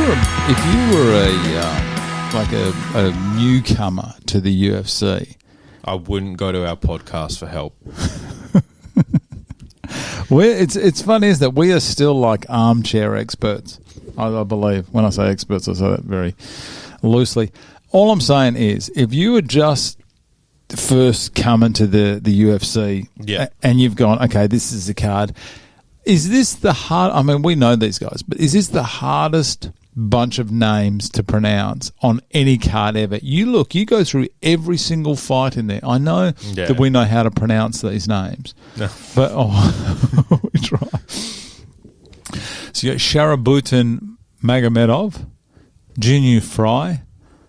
were a newcomer to the UFC, I wouldn't go to our podcast for help. It's funny is that we are still like armchair experts. I believe when I say experts, I say that very loosely. All I'm saying is, if you were just first coming to the UFC, and you've gone, okay, this is the card. Is this the hard? I mean, we know these guys, but is this the hardest bunch of names to pronounce on any card ever? You go through every single fight in there. I know that we know how to pronounce these names, but we try. So you got Sharabutin Magomedov, Jinu Fry,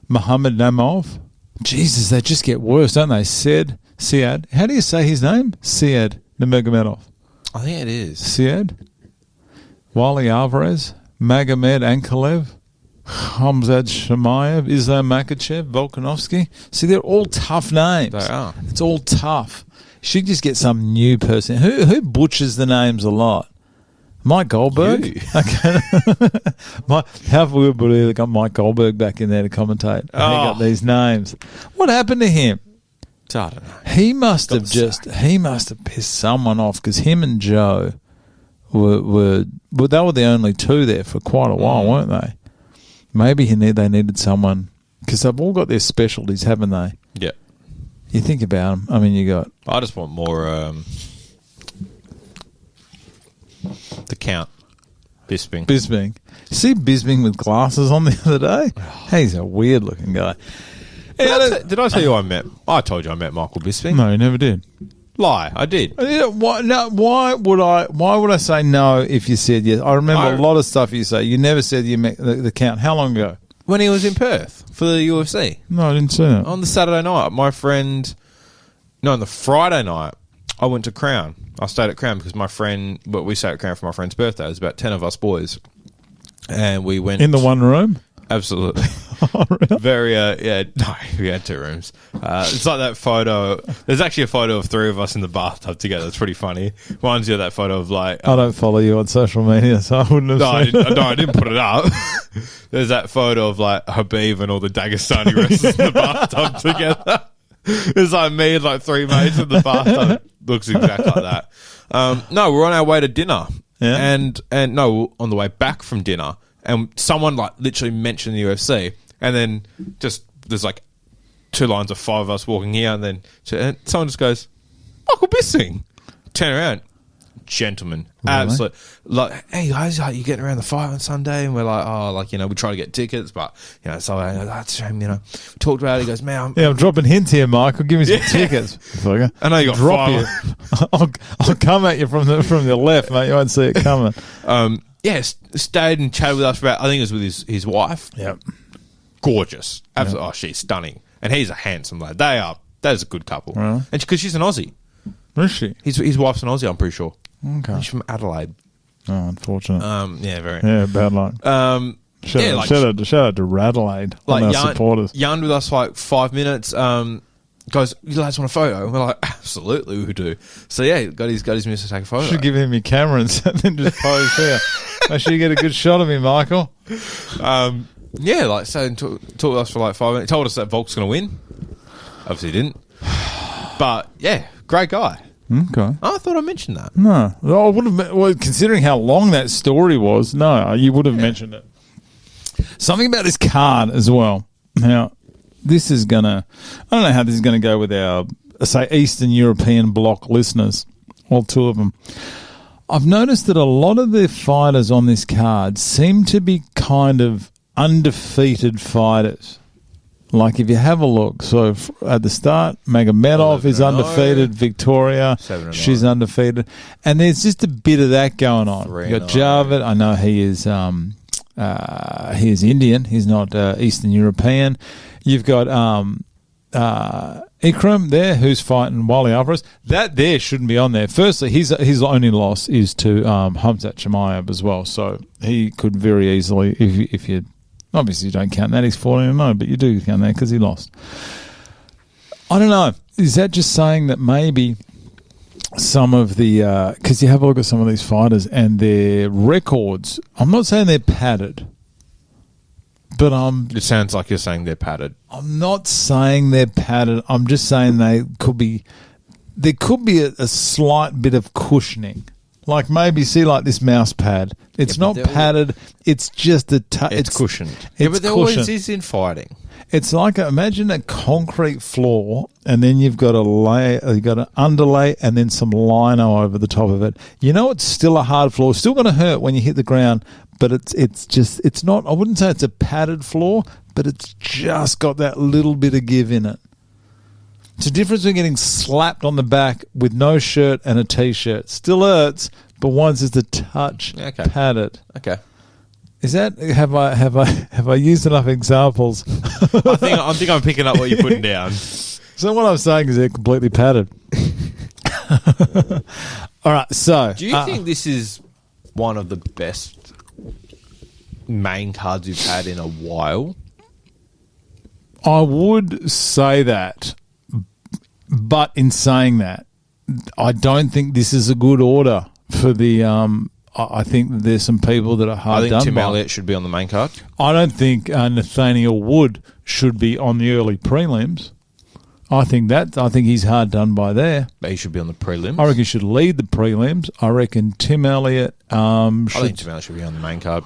Muhammad Namov. Jesus, they just get worse, don't they? Siad. How do you say his name? Siad Nurmagomedov. I think it is. Siad. Wally Alvarez. Magomed Ankalev, Hamzat Shamaev, Islam Makachev, Volkanovski. See, they're all tough names. They are. It's all tough. Should just get some new person. Who butchers the names a lot? Mike Goldberg? You. Okay. How we believe they got Mike Goldberg back in there to commentate. He got these names. What happened to him? I don't know. He must have pissed someone off because him and Joe were they were the only two there for quite a while, weren't they? Maybe they needed someone because they've all got their specialties, haven't they? Yeah. You think about them. I mean, you got. I just want more. The Count Bisping. See Bisping with glasses on the other day. He's a weird looking guy. Did I tell you I met? I told you I met Michael Bisping. No, you never did. Lie, I did. Why would I say no if you said yes? I remember a lot of stuff you say. You never said you met the Count. How long ago? When he was in Perth for the UFC. No, I didn't see that. On the Saturday night, on the Friday night, I went to Crown. I stayed at Crown because we stayed at Crown for my friend's birthday. It was about 10 of us boys. And we went... In the one room? Absolutely. Oh, really? No, we had two rooms. It's like that photo. There's actually a photo of three of us in the bathtub together. It's pretty funny. Reminds you of that photo of like... I don't follow you on social media, so I wouldn't have seen it. No, I didn't put it up. There's that photo of like Habib and all the Dagestani wrestlers in the bathtub together. It's like me and like three mates in the bathtub. Looks exactly like that. No, we're on our way to dinner. Yeah. And no, on the way back from dinner. And someone like literally mentioned the UFC, and then just there's like two lines of five of us walking here, and then someone just goes, Michael Bisping. Turn around, gentlemen, really? Absolute. Like, hey guys, you getting around the fight on Sunday? And we're like, we try to get tickets, but so that's a shame. We talked about it. He goes, man, I'm dropping hints here, Michael. Give me some tickets. I know you got drop you. I'll come at you from the left, mate. You won't see it coming. Stayed and chatted with us about, I think it was with his wife. Yep. Gorgeous. Absolutely. Yep. Oh, she's stunning. And he's a handsome lad. That is a good couple. Really? And because she's an Aussie. Is she? His wife's an Aussie, I'm pretty sure. Okay. She's from Adelaide. Oh, unfortunate. Very. Yeah, bad luck. Shout out to Radelaide, like our supporters. Yarned with us for like 5 minutes. Goes, you lads want a photo? And we're like, absolutely, we do. So yeah, got his missus to take a photo. Should give him your camera and then just pose here. Make sure you get a good shot of me, Michael. So talked with us for like 5 minutes. Told us that Volk's going to win. Obviously didn't. But yeah, great guy. Okay. I thought I mentioned that. No, I would have. Well, considering how long that story was, no, you would have mentioned it. Something about this card as well. Now, this is gonna. I don't know how this is going to go with our, say, Eastern European bloc listeners. All two of them. I've noticed that a lot of the fighters on this card seem to be kind of undefeated fighters. Like, if you have a look, so at the start, Magomedov is undefeated. Victoria, she's undefeated. And there's just a bit of that going on. You got Javed. I know he is Indian. He's not Eastern European. You've got Ikram there, who's fighting Wally Alvarez. That there shouldn't be on there. Firstly, his only loss is to Hamzat Shamaev as well. So he could very easily, if you... Obviously, you don't count that. He's 14-0, but you do count that because he lost. I don't know. Is that just saying that maybe some of the... Because you have a look at some of these fighters and their records. I'm not saying they're padded, But It sounds like you're saying they're padded. I'm not saying they're padded. I'm just saying there could be a slight bit of cushioning. Like maybe see like this mouse pad. It's not padded. It's just it's cushioned. Yeah, but there always is in fighting. It's like imagine a concrete floor, and then you've got you've got an underlay, and then some lino over the top of it. You know, it's still a hard floor. It's still going to hurt when you hit the ground, but it's not. I wouldn't say it's a padded floor, but it's just got that little bit of give in it. It's a difference between getting slapped on the back with no shirt and a t-shirt. Still hurts, but once it's a touch padded. Okay. Is that have I used enough examples? I think I'm picking up what you're putting down. So what I'm saying is they're completely padded. All right. So do you think this is one of the best main cards you've had in a while? I would say that. But in saying that, I don't think this is a good order for the. I think that there's some people that are hard done by. I think Tim Elliott should be on the main card. I don't think Nathaniel Wood should be on the early prelims. I think he's hard done by there. But he should be on the prelims. I reckon he should lead the prelims. I reckon Tim Elliott. I think Tim Elliott should be on the main card.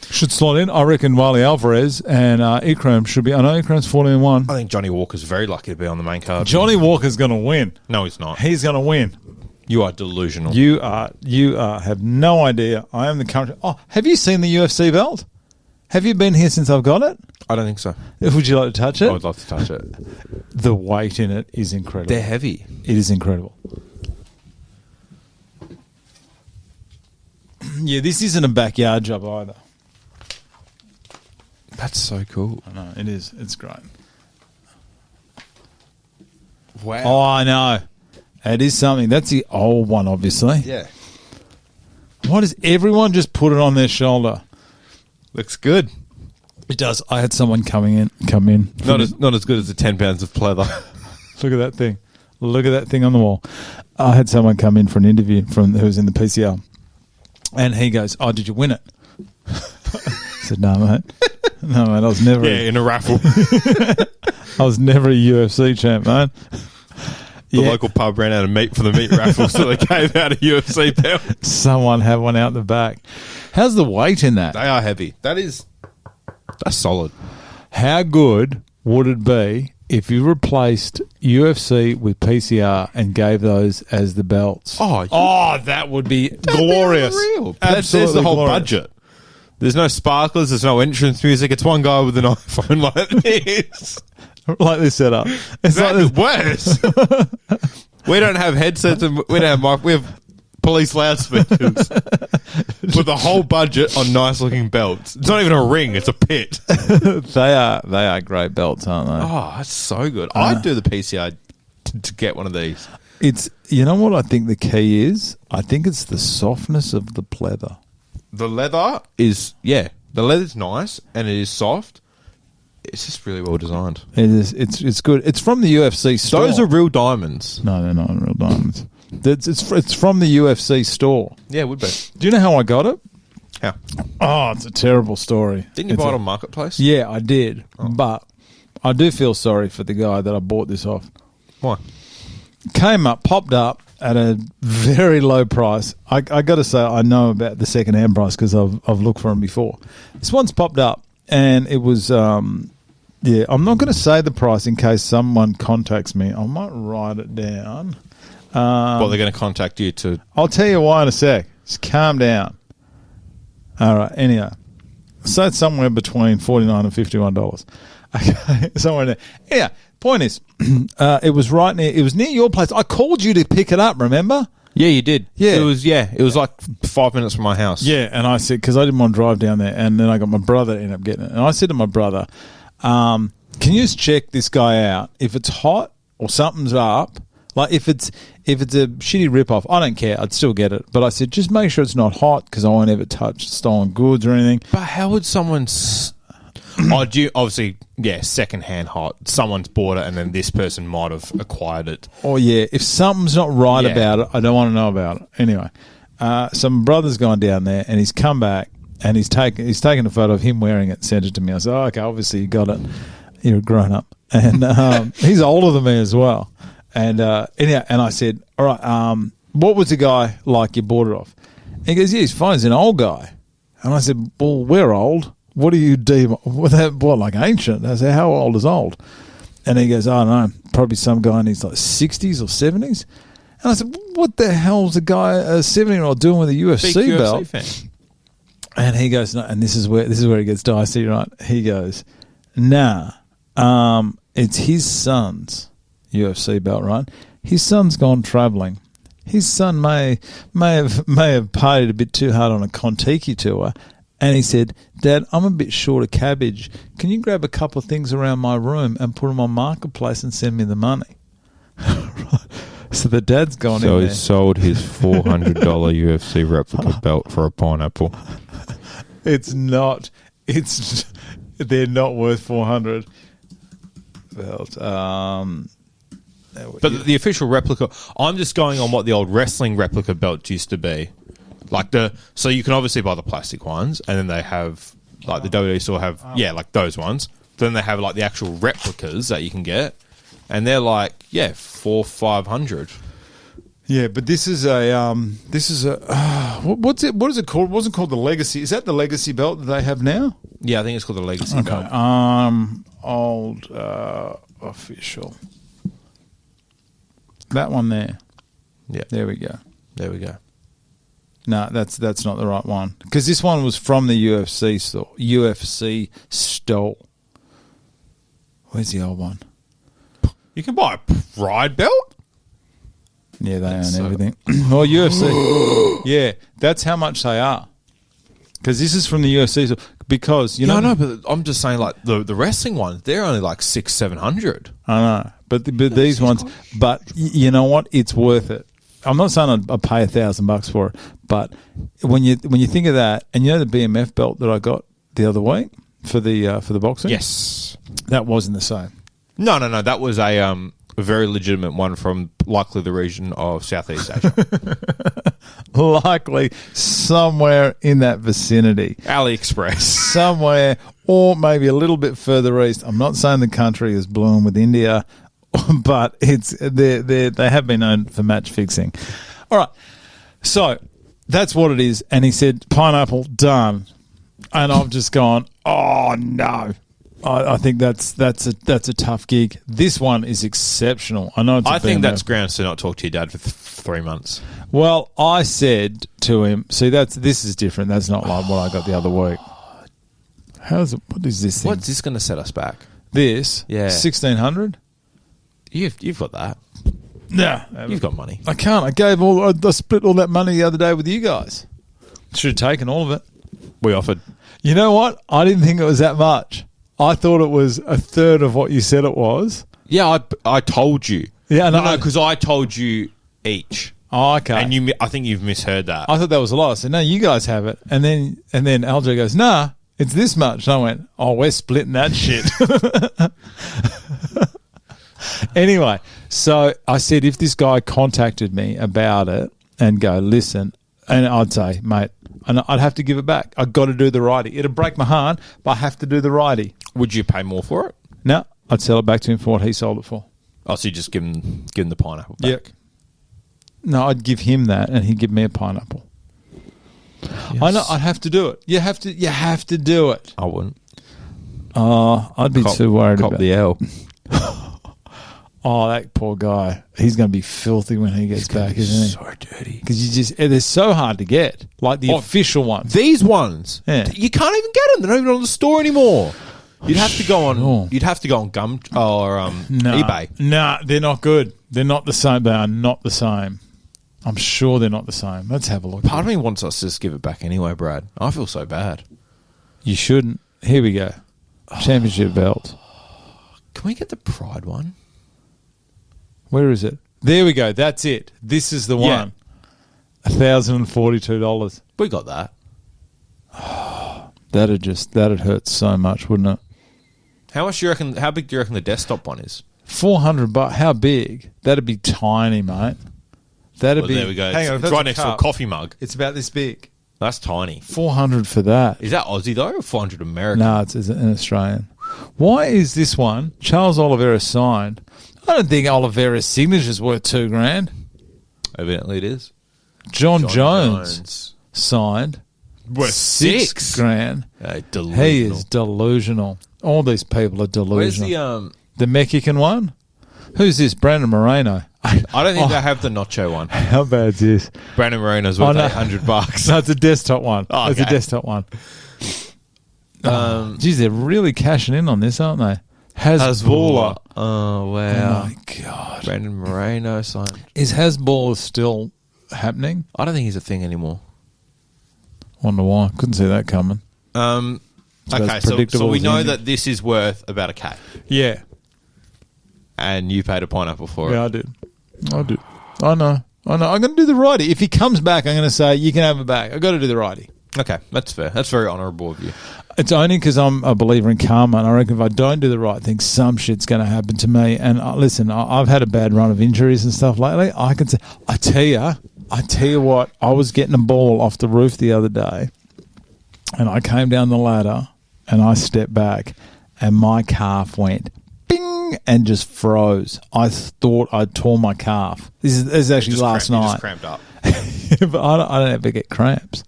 Should slot in. I reckon Wally Alvarez and Ikram should be. I know Ikram's 14-1. I think Johnny Walker's very lucky to be on the main card. Johnny Walker's going to win. No, he's not. He's going to win. You are delusional. You have no idea. I am the country. Oh, have you seen the UFC belt? Have you been here since I've got it? I don't think so. Would you like to touch it? I would love to touch it. The weight in it is incredible. They're heavy. It is incredible. Yeah, this isn't a backyard job either. That's so cool. I know, it is. It's great. Wow. Oh, I know. It is something. That's the old one, obviously. Yeah. Why does everyone just put it on their shoulder? Looks good. It does. I had someone come in. Not as good as the 10 pounds of pleather. Look at that thing. Look at that thing on the wall. I had someone come in for an interview who was in the PCR. And he goes, "Oh, did you win it?" I said, "No, mate. No, mate. I was never." Yeah, in a raffle. I was never a UFC champ, mate. The local pub ran out of meat for the meat raffle, so they gave out a UFC belt. Someone had one out the back. How's the weight in that? They are heavy. That's solid. How good would it be if you replaced UFC with PCR and gave those as the belts? Oh, that would be glorious. Real. Absolutely, there's the whole glorious. budget. There's no sparklers. There's no entrance music. It's one guy with an iPhone like this. Like this setup. It's that like worse. We don't have headsets and we don't have we have police loudspeakers. With the whole budget on nice looking belts. It's not even a ring, it's a pit. They are great belts, aren't they? Oh, that's so good. I'd do the PCR to get one of these. It's, you know what I think the key is? I think it's the softness of the pleather. The leather is, the leather's nice and it is soft. It's just really well designed. It is. It's good. It's from the UFC store. Those are real diamonds. No, they're not real diamonds. It's from the UFC store. Yeah, it would be. Do you know how I got it? How? Oh, it's a terrible story. Didn't you buy it on Marketplace? Yeah, I did. Oh. But I do feel sorry for the guy that I bought this off. Why? Popped up at a very low price. I got to say, I know about the second-hand price because I've looked for them before. This one's popped up, and it was... I'm not going to say the price in case someone contacts me. I might write it down. Well, they're going to contact you to... I'll tell you why in a sec. Just calm down. All right, anyhow. So it's somewhere between $49 and $51. Okay, somewhere there. Anyhow, point is, it was right near... It was near your place. I called you to pick it up, remember? Yeah, you did. Yeah. It was like 5 minutes from my house. Yeah, and I said... Because I didn't want to drive down there, and then I got my brother to end up getting it. And I said to my brother... can you just check this guy out? If it's hot or something's up, like if it's a shitty rip-off, I don't care. I'd still get it. But I said, just make sure it's not hot because I won't ever touch stolen goods or anything. But how would someone... obviously, second-hand hot. Someone's bought it and then this person might have acquired it. Oh, yeah. If something's not right about it, I don't want to know about it. Anyway, so my brother's gone down there and he's come back and he's taken a photo of him wearing it, sent it to me. I said, "Oh, okay, obviously you got it. You're a grown up." And he's older than me as well. And anyhow, and I said, "All right, what was the guy like you bought it off?" And he goes, "Yeah, he's fine. He's an old guy." And I said, "Well, we're old. What do you deem? What, like ancient?" I said, "How old is old?" And he goes, "I don't know, probably some guy in his like 60s or 70s." And I said, "What the hell's a guy, a 70-year-old, doing with a UFC belt?" fan. And he goes, "No," and this is where it gets dicey, right? He goes, "Nah, it's his son's UFC belt, right? His son's gone travelling. His son may have partied a bit too hard on a Kontiki tour." And he said, "Dad, I'm a bit short of cabbage. Can you grab a couple of things around my room and put them on Marketplace and send me the money?" So the dad's gone in there. So he sold his $400 UFC replica belt for a pineapple. It's not. They're not worth 400 belt. But the official replica, I'm just going on what the old wrestling replica belts used to be. So you can obviously buy the plastic ones, and then they have, like the WWE still have, like those ones. Then they have like the actual replicas that you can get, and they're like, $400-500. Yeah, but this is a what is it called? It wasn't called the Legacy. Is that the Legacy belt that they have now? Yeah, I think it's called the Legacy belt. Old official. That one there. Yeah, there we go. No, that's not the right one, because this one was from the UFC store. UFC store. Where's the old one? You can buy a Pride belt? Yeah, they own everything. Well, UFC. Yeah, that's how much they are. Because this is from the UFC store. Because, you know... No, but I'm just saying, like, the wrestling ones, they're only like $600-700. I know. But these ones... But you know what? It's worth it. I'm not saying I'd pay $1,000 for it, but when you think of that, and you know the BMF belt that I got the other week for the boxing? Yes. That wasn't the same. No. That was a very legitimate one from likely the region of Southeast Asia. Likely somewhere in that vicinity. AliExpress. Somewhere, or maybe a little bit further east. I'm not saying the country is blown with India, but they have been known for match fixing. All right. So that's what it is. And he said, pineapple, done. And I've just gone, oh, no. I think that's a tough gig. This one is exceptional. I know. I think that's grounds to not talk to your dad for 3 months. Well, I said to him, see, this is different. That's not like what I got the other week. What is this thing? What's this going to set us back? This? Yeah. 1,600? You've got that. No. You've got money. I can't. I split all that money the other day with you guys. Should have taken all of it. We offered. You know what? I didn't think it was that much. I thought it was a third of what you said it was. Yeah, I told you. Yeah, no, because I told you each. Oh, okay. And I think you've misheard that. I thought that was a lot. I said, no, you guys have it. And then LJ goes, nah, it's this much. And I went, oh, we're splitting that shit. Anyway, so I said, if this guy contacted me about it and go, listen, and I'd say, mate, and I'd have to give it back. I've got to do the righty. It'd break my heart, but I have to do the righty. Would you pay more for it? No, I'd sell it back to him for what he sold it for. Oh, so you just give him the pineapple back? Yep. No, I'd give him that, and he'd give me a pineapple. Yes. I know. I'd have to do it. You have to do it. I wouldn't. I'd be too worried about the L. Oh, that poor guy. He's going to be filthy when he gets back, isn't he? So dirty. Because they're so hard to get. Like the official ones. These ones. Yeah. You can't even get them. They're not even on the store anymore. You'd have to go on. You'd have to go on Gum or eBay. Nah, they're not good. They're not the same. They are not the same. I'm sure they're not the same. Let's have a look. Part of me wants us to just give it back anyway, Brad. I feel so bad. You shouldn't. Here we go. Championship belt. Can we get the Pride one? Where is it? There we go. That's it. This is the one. $1,042. We got that. That'd hurt so much, wouldn't it? How much do you reckon? How big do you reckon the desktop one is? $400. How big? That'd be tiny, mate. That'd be. There we go. Hang on, it's right next to a coffee mug. It's about this big. That's tiny. 400 for that. Is that Aussie though, or 400 American? No, it's an Australian. Why is this one Charles Oliveira signed? I don't think Oliveira's signature's worth $2,000. Evidently it is. John Jones signed worth $6,000. Delusional. He is delusional. All these people are delusional. Where's the Mexican one? Who's this? Brandon Moreno. I don't think they have the Nacho one. How bad's this? Brandon Moreno's worth $800. No, it's a desktop one. Oh, It's a desktop one. Geez, they're really cashing in on this, aren't they? Hasbulla. Oh, wow. Oh, my God. Brandon Moreno signed. Is Hasbulla still happening? I don't think he's a thing anymore. Wonder why. Couldn't see that coming. Okay, so we know that this is worth about a K. Yeah. And you paid a pineapple for it. Yeah, I did. I know. I'm going to do the righty. If he comes back, I'm going to say, you can have it back. I've got to do the righty. Okay, that's fair. That's very honourable of you. It's only because I'm a believer in karma, and I reckon if I don't do the right thing, some shit's going to happen to me. And listen, I've had a bad run of injuries and stuff lately. I can say, I tell you what, I was getting a ball off the roof the other day, and I came down the ladder, and I stepped back, and my calf went bing and just froze. I thought I'd tore my calf. This is actually last night. You just cramped up. But I don't ever get cramps.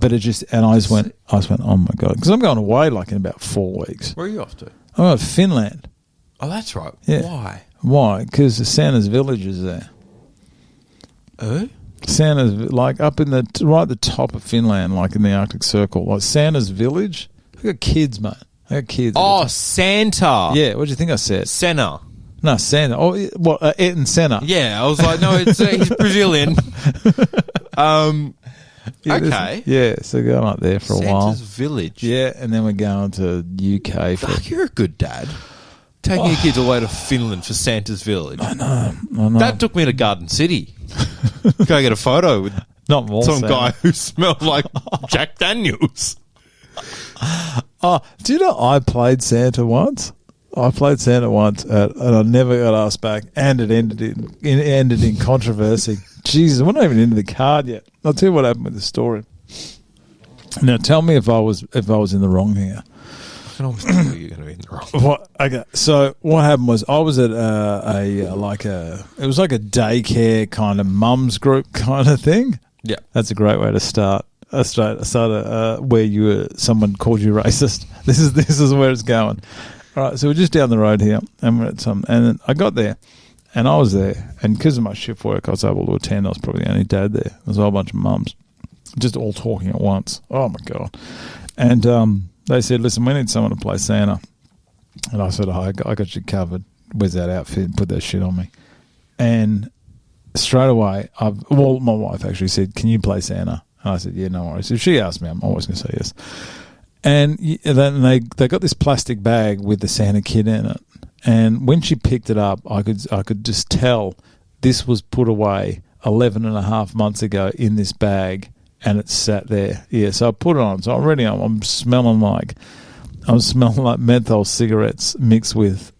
But it just, and I just went, oh my God. Because I'm going away like in about 4 weeks. Where are you off to? I'm going to Finland. Oh, that's right. Yeah. Why? Because Santa's village is there. Oh? Santa's, like up in right at the top of Finland, like in the Arctic Circle. Like Santa's village. I got kids, mate. I got kids. Oh, Santa. Yeah, what do you think I said? Senna. No, Santa. Oh, what? Ayrton Senna. Yeah, I was like, no, he's Brazilian. Yeah, okay. So going up there for a while. Santa's village. Yeah, and then we're going to UK. Fuck, you're a good dad. Taking your kids away to Finland for Santa's village. I know. That took me to Garden City. Go get a photo with not more some Santa. guy who smelled like Jack Daniels. Oh, do you know I played Santa once? And I never got asked back, and it ended in controversy. Jesus, we're not even into the card yet. I'll tell you what happened with the story. Now, tell me if I was in the wrong here. I can almost tell you're going to be in the wrong. What? Okay, so what happened was I was at it was like a daycare kind of mums group kind of thing. Yeah, that's a great way to start. Where someone called you racist. This is where it's going. All right, so we're just down the road here, and we're at and then I got there, and I was there, and because of my shift work, I was able to attend. I was probably the only dad there. There was a whole bunch of mums, just all talking at once. Oh my God! And they said, "Listen, we need someone to play Santa," and I said, "I got you covered. Where's that outfit? Put that shit on me." And straight away, my wife actually said, "Can you play Santa?" And I said, "Yeah, no worries." If she asked me, I'm always going to say yes. And then they got this plastic bag with the Santa kid in it. And when she picked it up, I could just tell this was put away 11 and a half months ago in this bag, and it sat there. Yeah, so I put it on. So already I'm smelling like menthol cigarettes mixed with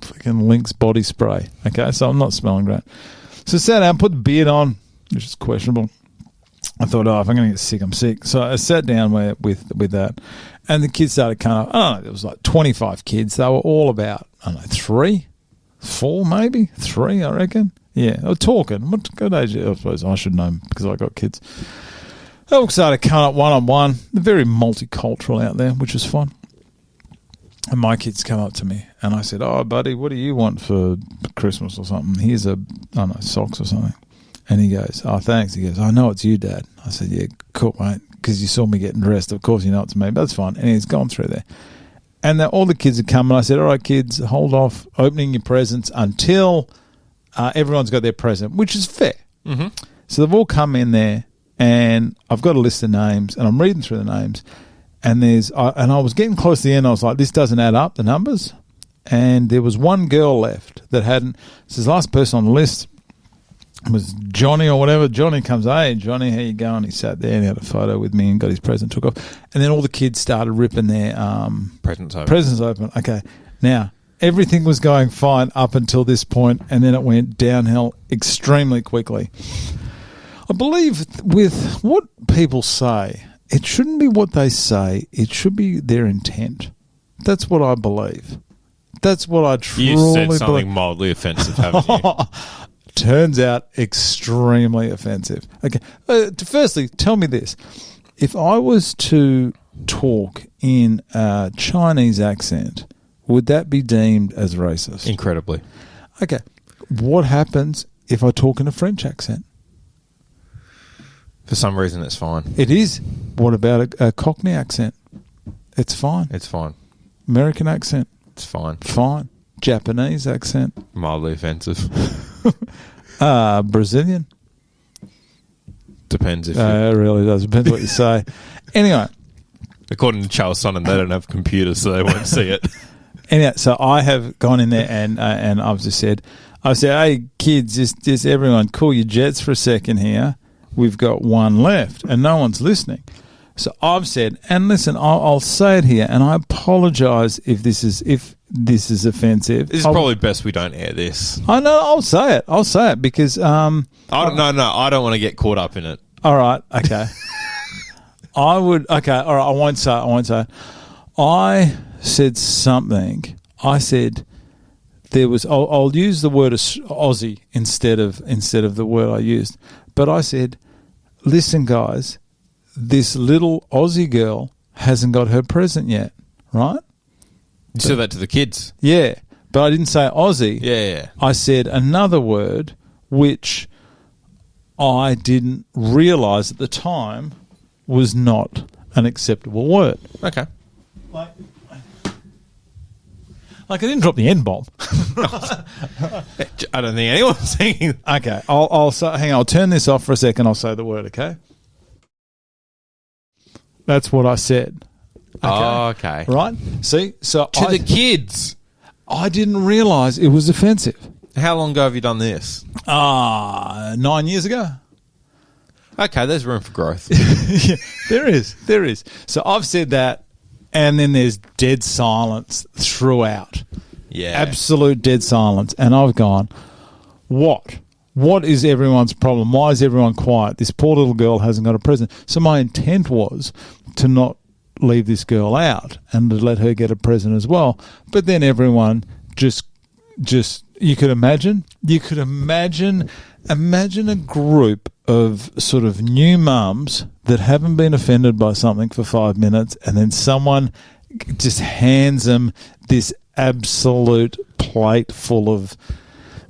fucking Lynx body spray. Okay, so I'm not smelling great. So I sat down, put the beard on, which is questionable. I thought, if I'm going to get sick, I'm sick. So I sat down with that, and the kids started kind of, I don't know, there was like 25 kids. They were all about, 3, 4 maybe, 3, I reckon. Yeah, they were talking. What good age? I suppose I should know because I got kids. They all started coming up one-on-one. They're very multicultural out there, which is fun. And my kids come up to me, and I said, "Oh, buddy, what do you want for Christmas or something? Here's socks or something." And he goes, "Oh, thanks." He goes, "I know it's you, Dad." I said, "Yeah, cool, mate, because you saw me getting dressed. Of course you know it's me, but that's fine." And he's gone through there. And all the kids had come, and I said, "All right, kids, hold off opening your presents until everyone's got their present," which is fair. Mm-hmm. So they've all come in there, and I've got a list of names, and I'm reading through the names, and I was getting close to the end. I was like, this doesn't add up, the numbers. And there was one girl left that hadn't. This is the last person on the list. Was Johnny or whatever. Johnny comes, "Hey, Johnny, how you going?" He sat there and he had a photo with me and got his present, took off. And then all the kids started ripping their presents open. Okay. Now, everything was going fine up until this point, and then it went downhill extremely quickly. I believe with what people say, it shouldn't be what they say. It should be their intent. That's what I believe. That's what I truly You believe. said something mildly offensive, haven't you? Turns out extremely offensive. Okay. Firstly, tell me this. If I was to talk in a Chinese accent, would that be deemed as racist? Incredibly. Okay. What happens if I talk in a French accent? For some reason, it's fine. It is. What about a Cockney accent? It's fine. It's fine. American accent? It's fine. Fine. Japanese accent? Mildly offensive. Brazilian? Depends if It really does. Depends what you say. Anyway. According to Charles Sonnon, they don't have computers, so they won't see it. Anyway, so I have gone in there and I've just said, hey, kids, just everyone, cool your jets for a second here. We've got one left, and no one's listening. So I've said, and listen, I'll say it here, and I apologise if this is offensive. This is probably best we don't air this. I know. I'll say it because I don't want to get caught up in it. All right. Okay. I would. Okay. All right. I won't say it. I said something. I said there was. I'll use the word Aussie instead of the word I used. But I said, listen, guys, this little Aussie girl hasn't got her present yet, right? You said that to the kids? Yeah, but I didn't say Aussie. Yeah. I said another word which I didn't realise at the time was not an acceptable word. Okay. Like I didn't drop the N-bomb. I don't think anyone's thinking. Okay, I'll hang on. I'll turn this off for a second. I'll say the word. Okay. That's what I said. Okay. Oh, okay. Right. See, so To the kids. I didn't realise it was offensive. How long ago have you done this? 9 years ago. Okay, there's room for growth. Yeah, there is. So I've said that, and then there's dead silence throughout. Yeah. Absolute dead silence. And I've gone, what? What is everyone's problem? Why is everyone quiet? This poor little girl hasn't got a present. So my intent was to not leave this girl out and to let her get a present as well. But then everyone just you could imagine a group of sort of new mums that haven't been offended by something for 5 minutes, and then someone just hands them this absolute plate full of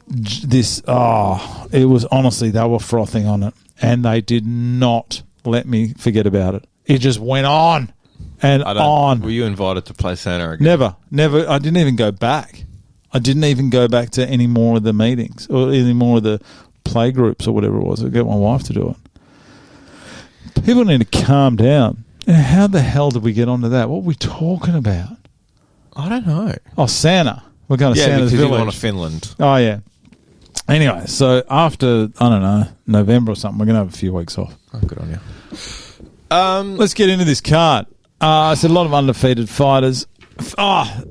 this. Oh, it was honestly, they were frothing on it, and they did not let me forget about it. It just went on and on. Were you invited to play Santa again? Never. I didn't even go back. I didn't even go back to any more of the meetings or any more of the play groups or whatever it was. I'll get my wife to do it. People need to calm down. And how the hell did we get onto that? What were we talking about? I don't know. Oh, Santa. We're going to Santa's because village. you're going to Finland. Oh, yeah. Anyway, so after, I don't know, November or something, we're going to have a few weeks off. Oh, good on you. Let's get into this card. It's a lot of undefeated fighters.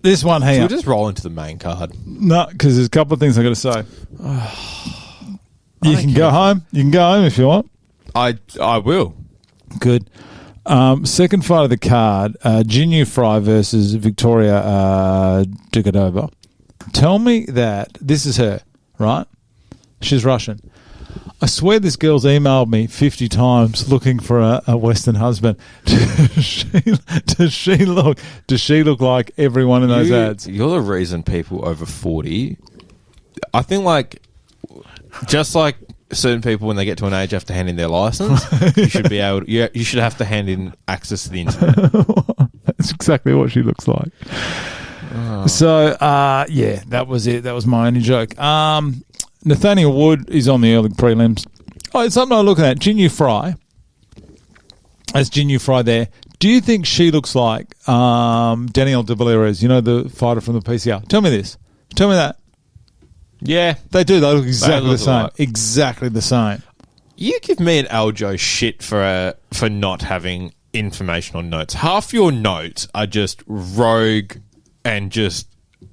This one here. We'll just roll into the main card. No, because there's a couple of things I got to say. You can go home. You can go home if you want. I will. Good. Second fight of the card, Jinyu Fry versus Victoria Dugadova. Tell me that this is her, right? She's Russian. I swear this girl's emailed me 50 times looking for a Western husband. Does she look like everyone in those ads? You're the reason people over 40, I think, like, just like certain people when they get to an age have to hand in their license, you should be able to, you should have to hand in access to the internet. That's exactly what she looks like. Oh. So, yeah, that was it. That was my only joke. Nathaniel Wood is on the early prelims. Oh, it's something I'm looking at. Jinyu Fry. That's Jinyu Fry there. Do you think she looks like Danielle de Villeres, you know, the fighter from the PCR? Tell me this. Tell me that. Yeah. They do. They look exactly the same. Alike. Exactly the same. You give me an Aljo shit for not having information on notes. Half your notes are just rogue and just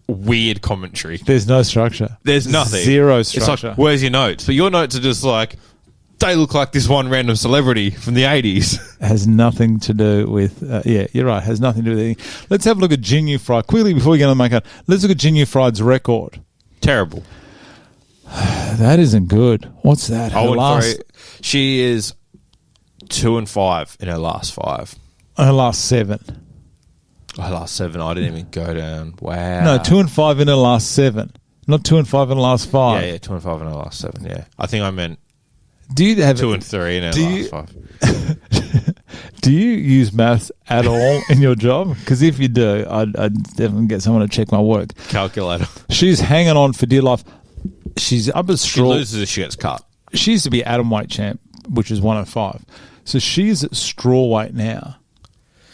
weird commentary. There's no structure. There's nothing. Zero structure. It's like, where's your notes? But your notes are just like, They look like this one random celebrity from the 80s. Has nothing to do with... yeah, you're right. Has nothing to do with anything. Let's have a look at Jinyu Fry. Quickly, before we get on the main card, let's look at Jinyu Fry's record. Terrible. That isn't good. What's that? She is 2-5 in her last 5. Her last 7. Her last 7, I didn't even go down. Wow. No, 2-5 in her last 7. Not 2-5 in the last 5. Yeah, 2-5 in her last 7, yeah. I think I meant do you have 2-3 in her last 5. Do you use maths at all in your job? Because if you do, I'd definitely get someone to check my work. Calculator. She's hanging on for dear life. She's up at straw. She loses if she gets cut. She used to be atomweight champ, which is 105. So she's at straw weight now.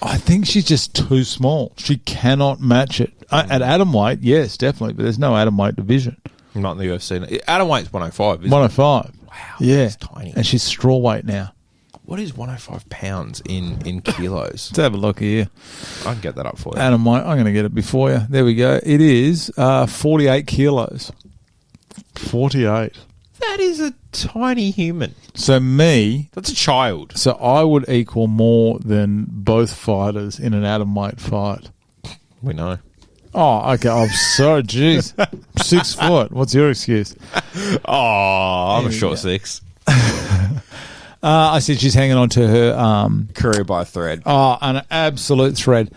I think she's just too small. She cannot match it. At atomweight, yes, definitely, but there's no atomweight division. Not in the UFC. Atomweight's 105, isn't 105. Wow, yeah. That's tiny. And she's straw weight now. What is 105 pounds in kilos? Let's have a look here. I can get that up for you. Atomweight, I'm going to get it before you. There we go. It is 48 kilos. 48. That is a tiny human. So me... That's a child. So I would equal more than both fighters in an atomweight fight. We know. Oh, okay. I'm sorry. Jeez. 6 foot. What's your excuse? Oh, I'm a short 6. I said she's hanging on to her... career by a thread. Oh, an absolute thread.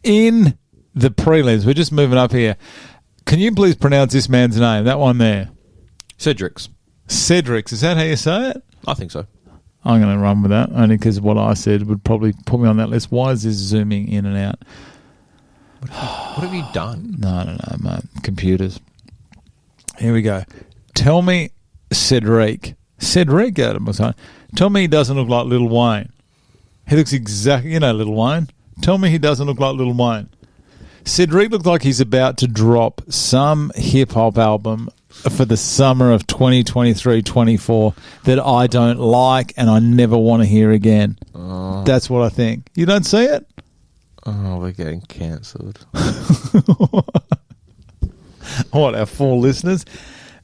In the prelims, we're just moving up here. Can you please pronounce this man's name? That one there. Cedric's. Cedric's. Is that how you say it? I think so. I'm going to run with that, only because what I said would probably put me on that list. Why is this zooming in and out? What have you done? No, mate. Computers. Here we go. Tell me Cedric. Cedric, Adam was saying. Tell me he doesn't look like Lil Wayne. He looks exactly... You know Lil Wayne? Tell me he doesn't look like Lil Wayne. Cedric looked like he's about to drop some hip-hop album for the summer of 2023-24 that I don't like and I never want to hear again. That's what I think. You don't see it? Oh, we're getting cancelled. What, our 4 listeners?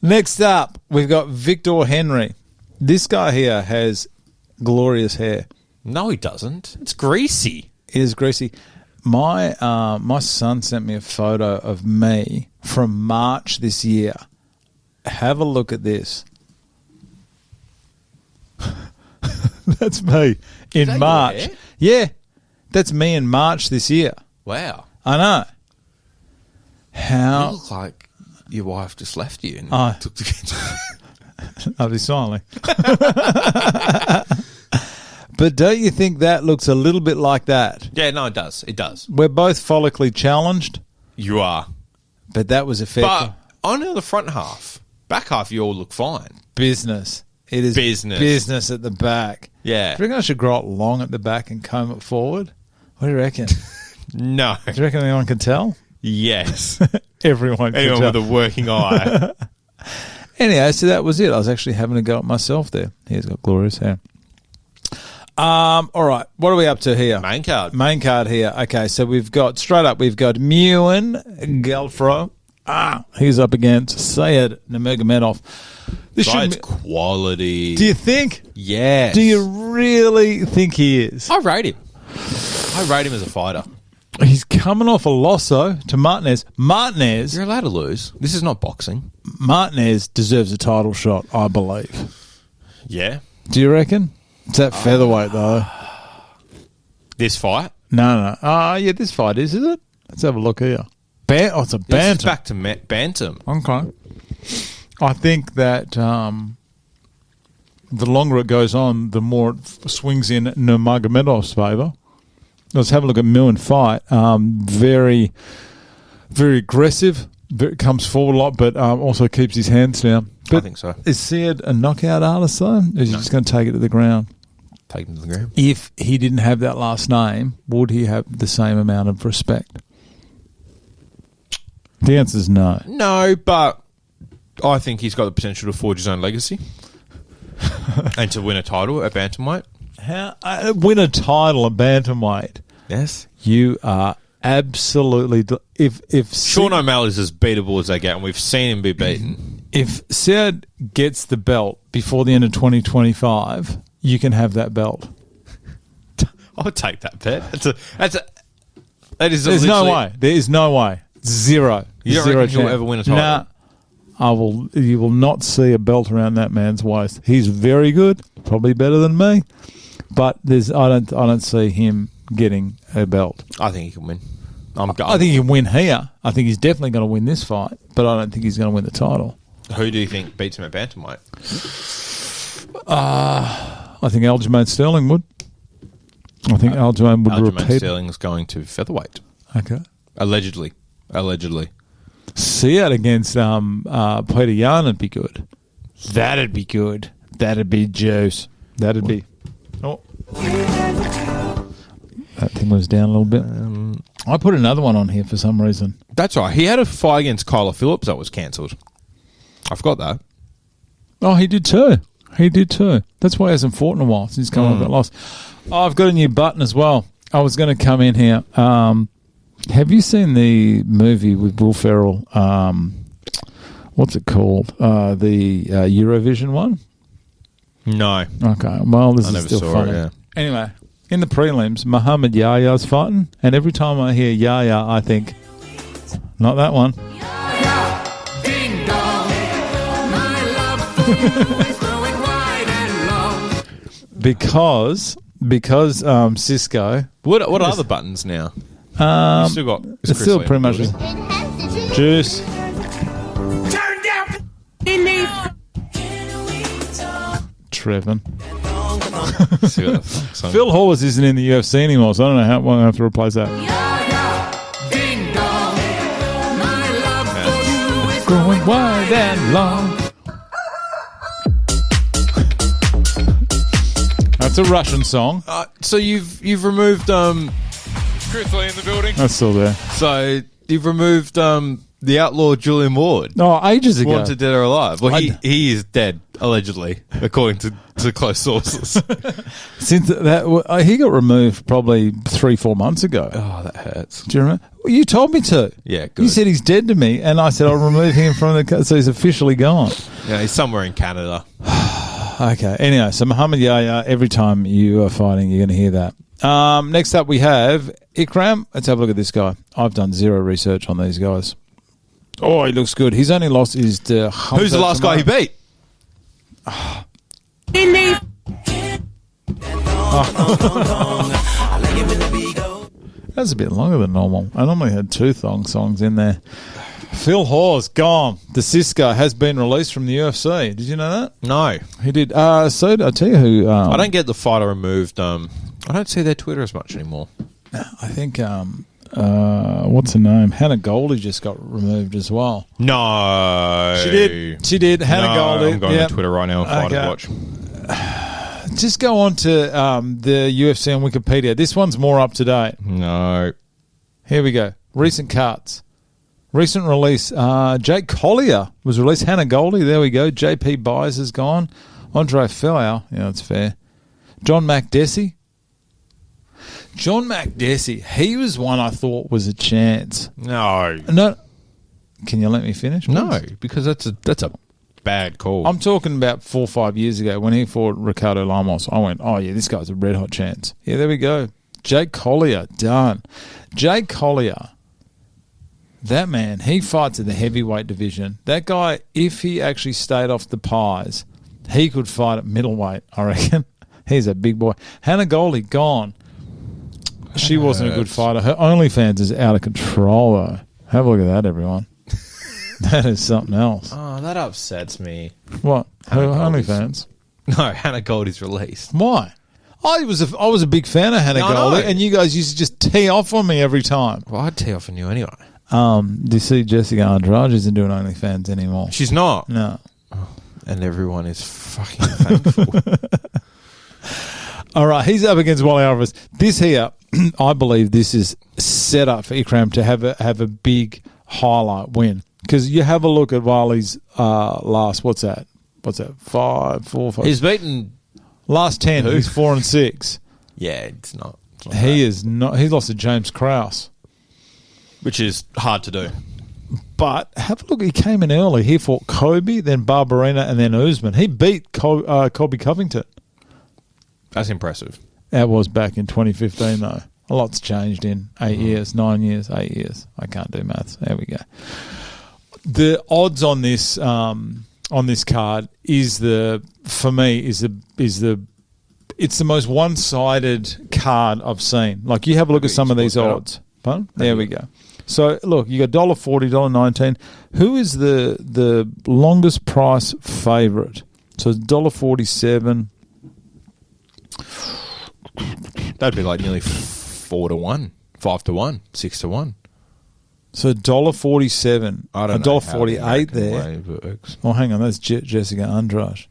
Next up, we've got Victor Henry. This guy here has glorious hair. No, he doesn't. It's greasy. It is greasy. My son sent me a photo of me from March this year. Have a look at this. That's me in March. Yeah, that's me in March this year. Wow. I know. How? You look like your wife just left you and took the kids. I'll be smiling. But don't you think that looks a little bit like that? Yeah, no, it does. It does. We're both follically challenged. You are. But that was effective. But only on the front half. Back half, you all look fine. Business. It is business at the back. Yeah. Do you reckon I should grow it long at the back and comb it forward? What do you reckon? No. Do you reckon anyone can tell? Yes. Everyone can Anyone tell. with a working eye. Anyway, so that was it. I was actually having a go at myself there. He's got glorious hair. All right. What are we up to here? Main card. Main card here. Okay, so we've got Muin Gelfro. He's up against Sayed Nurmagomedov. This quality. Do you think? Yes. Do you really think he is? I rate him. I rate him as a fighter. He's coming off a loss, though, to Martinez. You're allowed to lose. This is not boxing. Martinez deserves a title shot, I believe. Yeah. Do you reckon? It's that featherweight, though. This fight? No. Yeah, this fight is it? Let's have a look here. It's a bantam. It's back to bantam. Okay. I think that the longer it goes on, the more it swings in Nurmagomedov's favour. Let's have a look at Muin fight. Very, very aggressive. Comes forward a lot, but also keeps his hands down. But I think so. Is Sayed a knockout artist, though? Or is he just going to take it to the ground? Take him to the ground. If he didn't have that last name, would he have the same amount of respect? The answer is no. No, but I think he's got the potential to forge his own legacy and to win a title at bantamweight. Win a title at bantamweight? Yes. You are absolutely... If Sean O'Malley's as beatable as they get, and we've seen him be beaten. If Sayed gets the belt before the end of 2025, you can have that belt. I would take that bet. That is. There's no way. There is no way. Zero. You don't Zero reckon he'll chance. ever win a title? Nah. You will not see a belt around that man's waist. He's very good, probably better than me, but I don't see him getting a belt. I think he can win. I think he can win here. I think he's definitely going to win this fight, but I don't think he's going to win the title. Who do you think beats him at bantamweight? I think Aljamain Sterling would. I think Aljamain would Aljamain repeat. Sterling's going to featherweight. Okay. Allegedly. See it against Peter Yan would be good. That'd be good. That'd be juice. That'd be. Oh. That thing was down a little bit. I put another one on here for some reason. That's right. He had a fight against Kyler Phillips that was cancelled. I forgot that. Oh, he did too. That's why he hasn't fought in a while since he's come up that loss. Oh, I've got a new button as well. I was going to come in here. Have you seen the movie with Will Ferrell? What's it called? The Eurovision one? No. Okay. Well, this I is never still saw funny. it, yeah. Anyway, in the prelims, Muhammad Yaya's fighting, and every time I hear Yaya, I think, not that one. Ding dong, my love for you is growing wide and long. Because Cisco. What are other buttons now? You've still got... It's still pretty much juice. Turn down in these. Trevin. Phil Phil Horwitz isn't in the UFC anymore, so I don't know how we'll have to replace that. Ding dong, my love for you is Growing wide and long. That's a Russian song. So you've removed Truthfully in the building. That's still there. So you've removed the outlaw Julian Ward. Oh, ages ago. Wanted dead or alive. Well, he is dead, allegedly, according to close sources. Since that, he got removed probably 3-4 months ago. Oh, that hurts. Do you remember? Well, you told me to. Yeah, good. You said he's dead to me, and I said I'll remove him from the... So he's officially gone. Yeah, he's somewhere in Canada. Okay. Anyway, so Muhammad Yahya, every time you are fighting, you're going to hear that. Next up, we have Ikram. Let's have a look at this guy. I've done zero research on these guys. Oh, he looks good. His only loss is to Hamza. Who's the last guy he beat? in these. That's a bit longer than normal. I normally had 2 thong songs in there. Phil Hawes, gone. The Cisco has been released from the UFC. Did you know that? No. He did. So I'll tell you who... I don't get the fighter removed. I don't see their Twitter as much anymore. I think... what's her name? Hannah Goldie just got removed as well. No. She did. Hannah Goldie. I'm going Yep. to Twitter right now and fighter watch. Just go on to the UFC on Wikipedia. This one's more up to date. No. Here we go. Recent cuts. Recent release. Jake Collier was released. Hannah Goldie. There we go. JP Byers is gone. Andre Fellow. Yeah, that's fair. John McDessie. John McDessie. He was one I thought was a chance. No. No. Can you let me finish, please? No, because that's a bad call. I'm talking about 4 or 5 years ago when he fought Ricardo Lamos. I went, oh, yeah, this guy's a red-hot chance. Yeah, there we go. Jake Collier, done. Jake Collier, that man, he fights in the heavyweight division. That guy, if he actually stayed off the pies, he could fight at middleweight, I reckon. He's a big boy. Hannah Goldie, gone. She wasn't a good fighter. Her OnlyFans is out of control, though. Have a look at that, everyone. That is something else. Oh, that upsets me. What? Her Hannah Goldie's- OnlyFans? No, Hannah Goldie's released. Why? I was a big fan of Hannah No, I Goldie, know. and you guys used to just tee off on me every time. Well, I'd tee off on you anyway. Do you see Jessica Andrade isn't doing OnlyFans anymore? She's not. No. And everyone is fucking thankful. All right, he's up against Wally Alvarez. This here, I believe this is set up for Ikram to have a big highlight win. Because you have a look at Wally's last, what's that? 4 or 5? He's beaten... Last 10, he's 4-6. Yeah, it's not He is not. He lost to James Krause. Which is hard to do. But have a look. He came in early. He fought Kobe, then Barberena, and then Usman. He beat Colby Covington. That's impressive. That was back in 2015, though. A lot's changed in 8 years, 9 years, 8 years. I can't do maths. There we go. The odds on this card is it's the most one-sided card I've seen. Like, you have a look at some of these odds. Pardon? There we go. So, look, you got $1.40, $1.19. Who is the longest price favourite? So it's $1.47. That'd be like nearly 4 to 1, 5 to 1, 6 to 1. So $1.47. I don't know. $1.48 there. Oh, hang on. That's Jessica Andrade.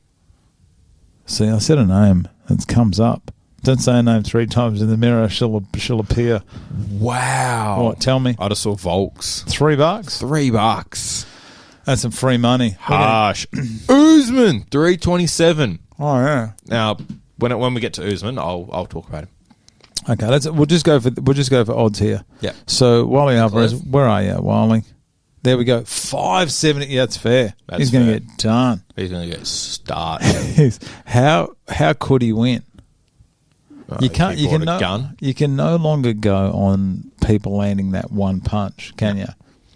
See, I said a name. It comes up. Don't say a name 3 times in the mirror. She'll appear. Wow. What? Tell me. I just saw Volks. $3? $3. That's some free money. Harsh. Usman, 327. Oh, yeah. Now, when we get to Usman, I'll talk about him. Okay, we'll just go for odds here. Yeah. So Wally Alvarez, where are you, Wally? There we go. 570. Yeah, that's fair. He's going to get done. He's going to get started. How could he win? You can't. You can no longer go on people landing that one punch, can you?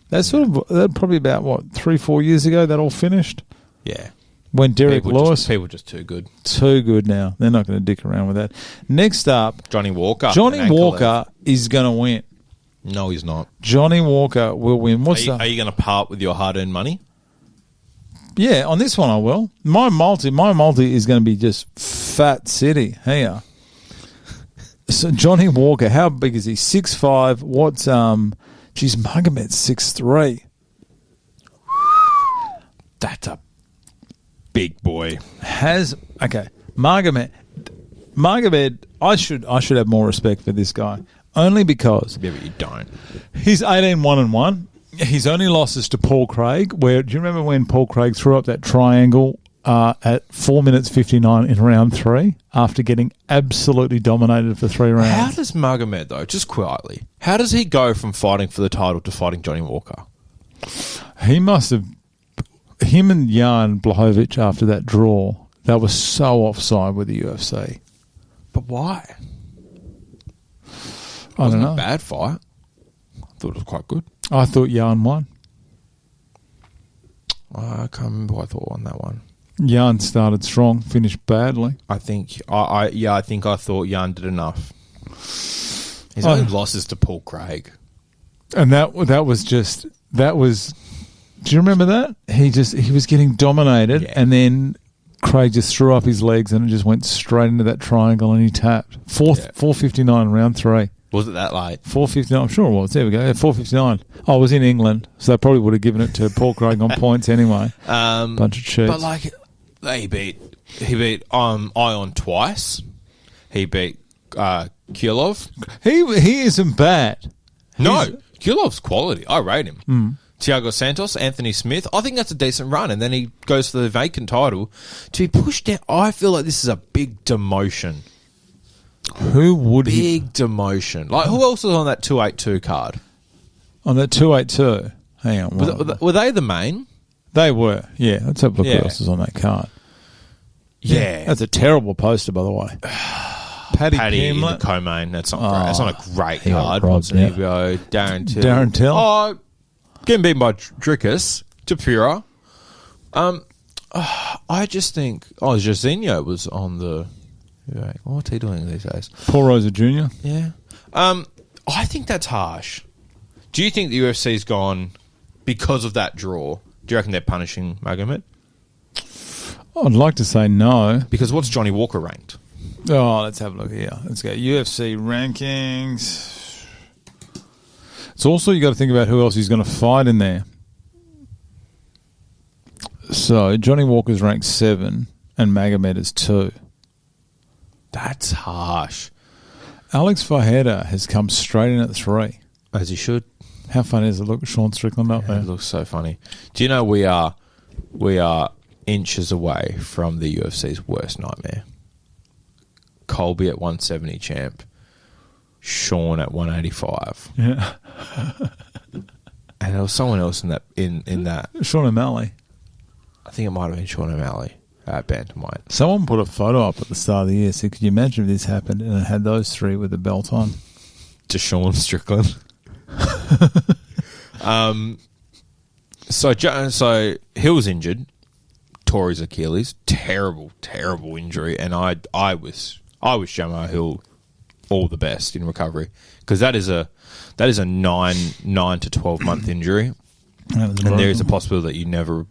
That's that probably about 3-4 years ago. That all finished. Yeah. When Derek Lewis, people just too good. Too good now. They're not going to dick around with that. Next up, Johnny Walker. Johnny Walker is going to win. No, he's not. Johnny Walker will win. Are you going to part with your hard-earned money? Yeah, on this one I will. My multi is going to be just Fat City here. So Johnny Walker, how big is he? 6'5". What's Magomed's 6'3". That's a big boy. Magomed. I should have more respect for this guy, only because Yeah, but you don't. he's 18-1-1. His only losses to Paul Craig. Do you remember when Paul Craig threw up that triangle at 4 minutes 59 in round 3 after getting absolutely dominated for 3 rounds? How does Magomed, though, just quietly, how does he go from fighting for the title to fighting Johnny Walker? He must have. Him and Jan Blachowicz after that draw, that was so offside with the UFC. But why? I don't know. A bad fight. I thought it was quite good. I thought Jan won. I can't remember who I thought won that one. Jan started strong, finished badly. I think I thought Jan did enough. His only losses to Paul Craig. And that was. Do you remember that? He was getting dominated, and then Craig just threw up his legs and it just went straight into that triangle and he tapped. 4:59 round 3. Was it that late? 4:59. I'm sure it was. There we go. 4:59. I was in England, so they probably would have given it to Paul Craig on points anyway. Bunch of cheats. But like, he beat Ion twice. He beat Kulov. He isn't bad. No, Kulov's quality. I rate him. Thiago Santos, Anthony Smith. I think that's a decent run, and then he goes for the vacant title to be pushed down. I feel like this is a big demotion. Who would big demotion? Like, who else was on that 282 card? On that 282? Hang on. Were they the main? They were. Yeah. Let's have a look who else is on that card. Yeah. That's a terrible poster, by the way. Paddy in the co-main. That's not great. That's not a great card. Darren Till. Darren Till. Oh, getting beaten by Drickus. Tapura. I just think... Oh, Jairzinho was on the... Right. What's he doing these days? Paul Rosa Jr. Yeah. I think that's harsh. Do you think the UFC's gone because of that draw? Do you reckon they're punishing Magomed? I'd like to say no. Because what's Johnny Walker ranked? Oh, let's have a look here. Let's go. UFC rankings. It's also, you got to think about who else he's going to fight in there. So, Johnny Walker's ranked 7 and Magomed is 2. That's harsh. Alex Fajeda has come straight in at 3. As he should. How funny is it? Look at Sean Strickland up there. It looks so funny. Do you know we are inches away from the UFC's worst nightmare? Colby at 170 champ. Sean at 185. Yeah. And there was someone else in that. Sean O'Malley. I think it might have been Sean O'Malley at bantamweight. Someone put a photo up at the start of the year. So could you imagine if this happened and it had those three with the belt on? Deshaun Strickland. So Hill's injured. Tore his Achilles. Terrible injury. And I wish Jamal Hill all the best in recovery, because that is a 9 to 12 month injury, and there is a possibility that you never,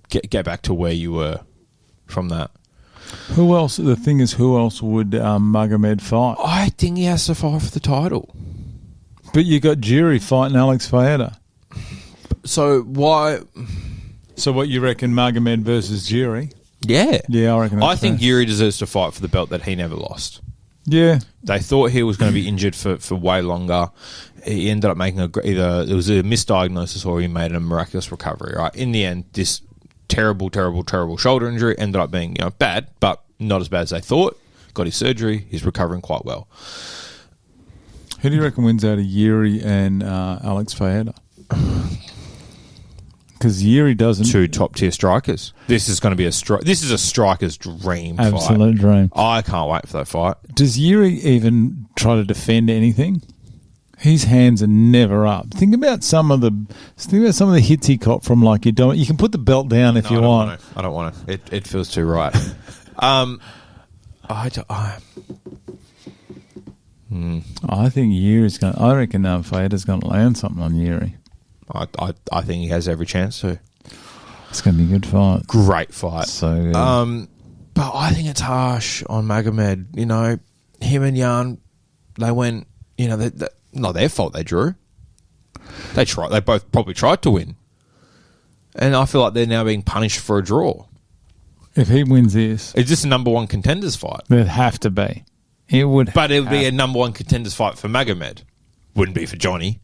get back to where you were from that. Who else? The thing is, who else would Magomed fight? I think he has to fight for the title. But you got Jiri fighting Alex Faeda. So why? So what you reckon, Magomed versus Jiri? Yeah, I reckon. I think Yuri deserves to fight for the belt that he never lost. Yeah. They thought he was going to be injured for way longer. He ended up making either it was a misdiagnosis or he made a miraculous recovery. Right. In the end, this terrible shoulder injury ended up being bad, but not as bad as they thought. Got his surgery. He's recovering quite well. Who do you reckon wins out of Yuri and Alex Faeda? Because Yuri doesn't. Two top tier strikers. This is going to be this is a striker's dream. Absolute fight. Dream. I can't wait for that fight. Does Yuri even try to defend anything? His hands are never up. Think about some of the hits he caught from you don't. You can put the belt down if you want. I don't want to. It feels too right. I think Yuri's going. I reckon Faeda's going to land something on Yuri. I think he has every chance to. It's going to be a good fight. Great fight. So good. But I think it's harsh on Magomed. Him and Jan, they went. Not their fault. They drew. They tried. They both probably tried to win, and I feel like they're now being punished for a draw. If he wins this, is this a number one contenders fight? There'd have to be. It would, but it would be a number one contenders fight for Magomed. Wouldn't be for Johnny.